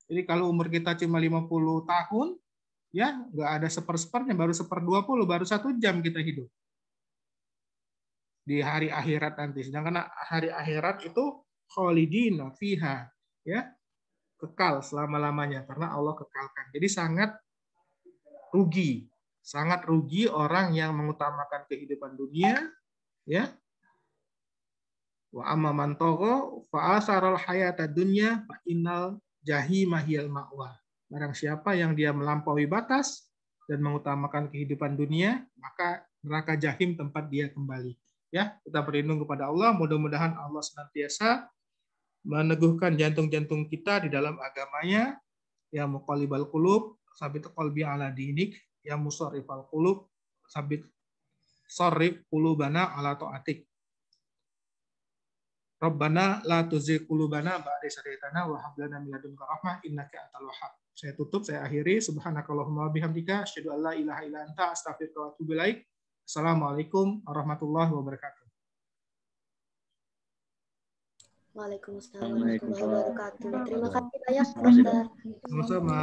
Jadi kalau umur kita cuma 50 tahun, ya nggak ada seper-sepernya, baru 1/20, baru 1 jam kita hidup di hari akhirat nanti. Sedangkan hari akhirat itu khalidina fiha, ya kekal selama-lamanya karena Allah kekalkan. Jadi sangat rugi orang yang mengutamakan kehidupan dunia, ya. Wa amma man tagha fa asaral hayata dunya fa innal jahima hiyal ma'wa. Barang siapa yang dia melampaui batas dan mengutamakan kehidupan dunia, maka neraka jahim tempat dia kembali. Ya, kita berlindung kepada Allah. Mudah-mudahan Allah senantiasa meneguhkan jantung-jantung kita di dalam agamanya. Ya muqallibal qulub, sabit qalbi ala dinik. Ya musarrifal qulub, sabit sarrif qulubana ala ta'atik. Rabbana la tuzigh qulubana ba'da idh hadaytana wa hab lana min ladunka rahmah innaka antal wahhab. Saya tutup, saya akhiri. Subhanakallahumma bihamdika asyhadu an la ilaha illa anta astaghfiruka wa atubu ilaik. Assalamualaikum warahmatullahi wabarakatuh. Waalaikumsalam warahmatullahi wabarakatuh. Terima kasih banyak, Dokter. Sama-sama.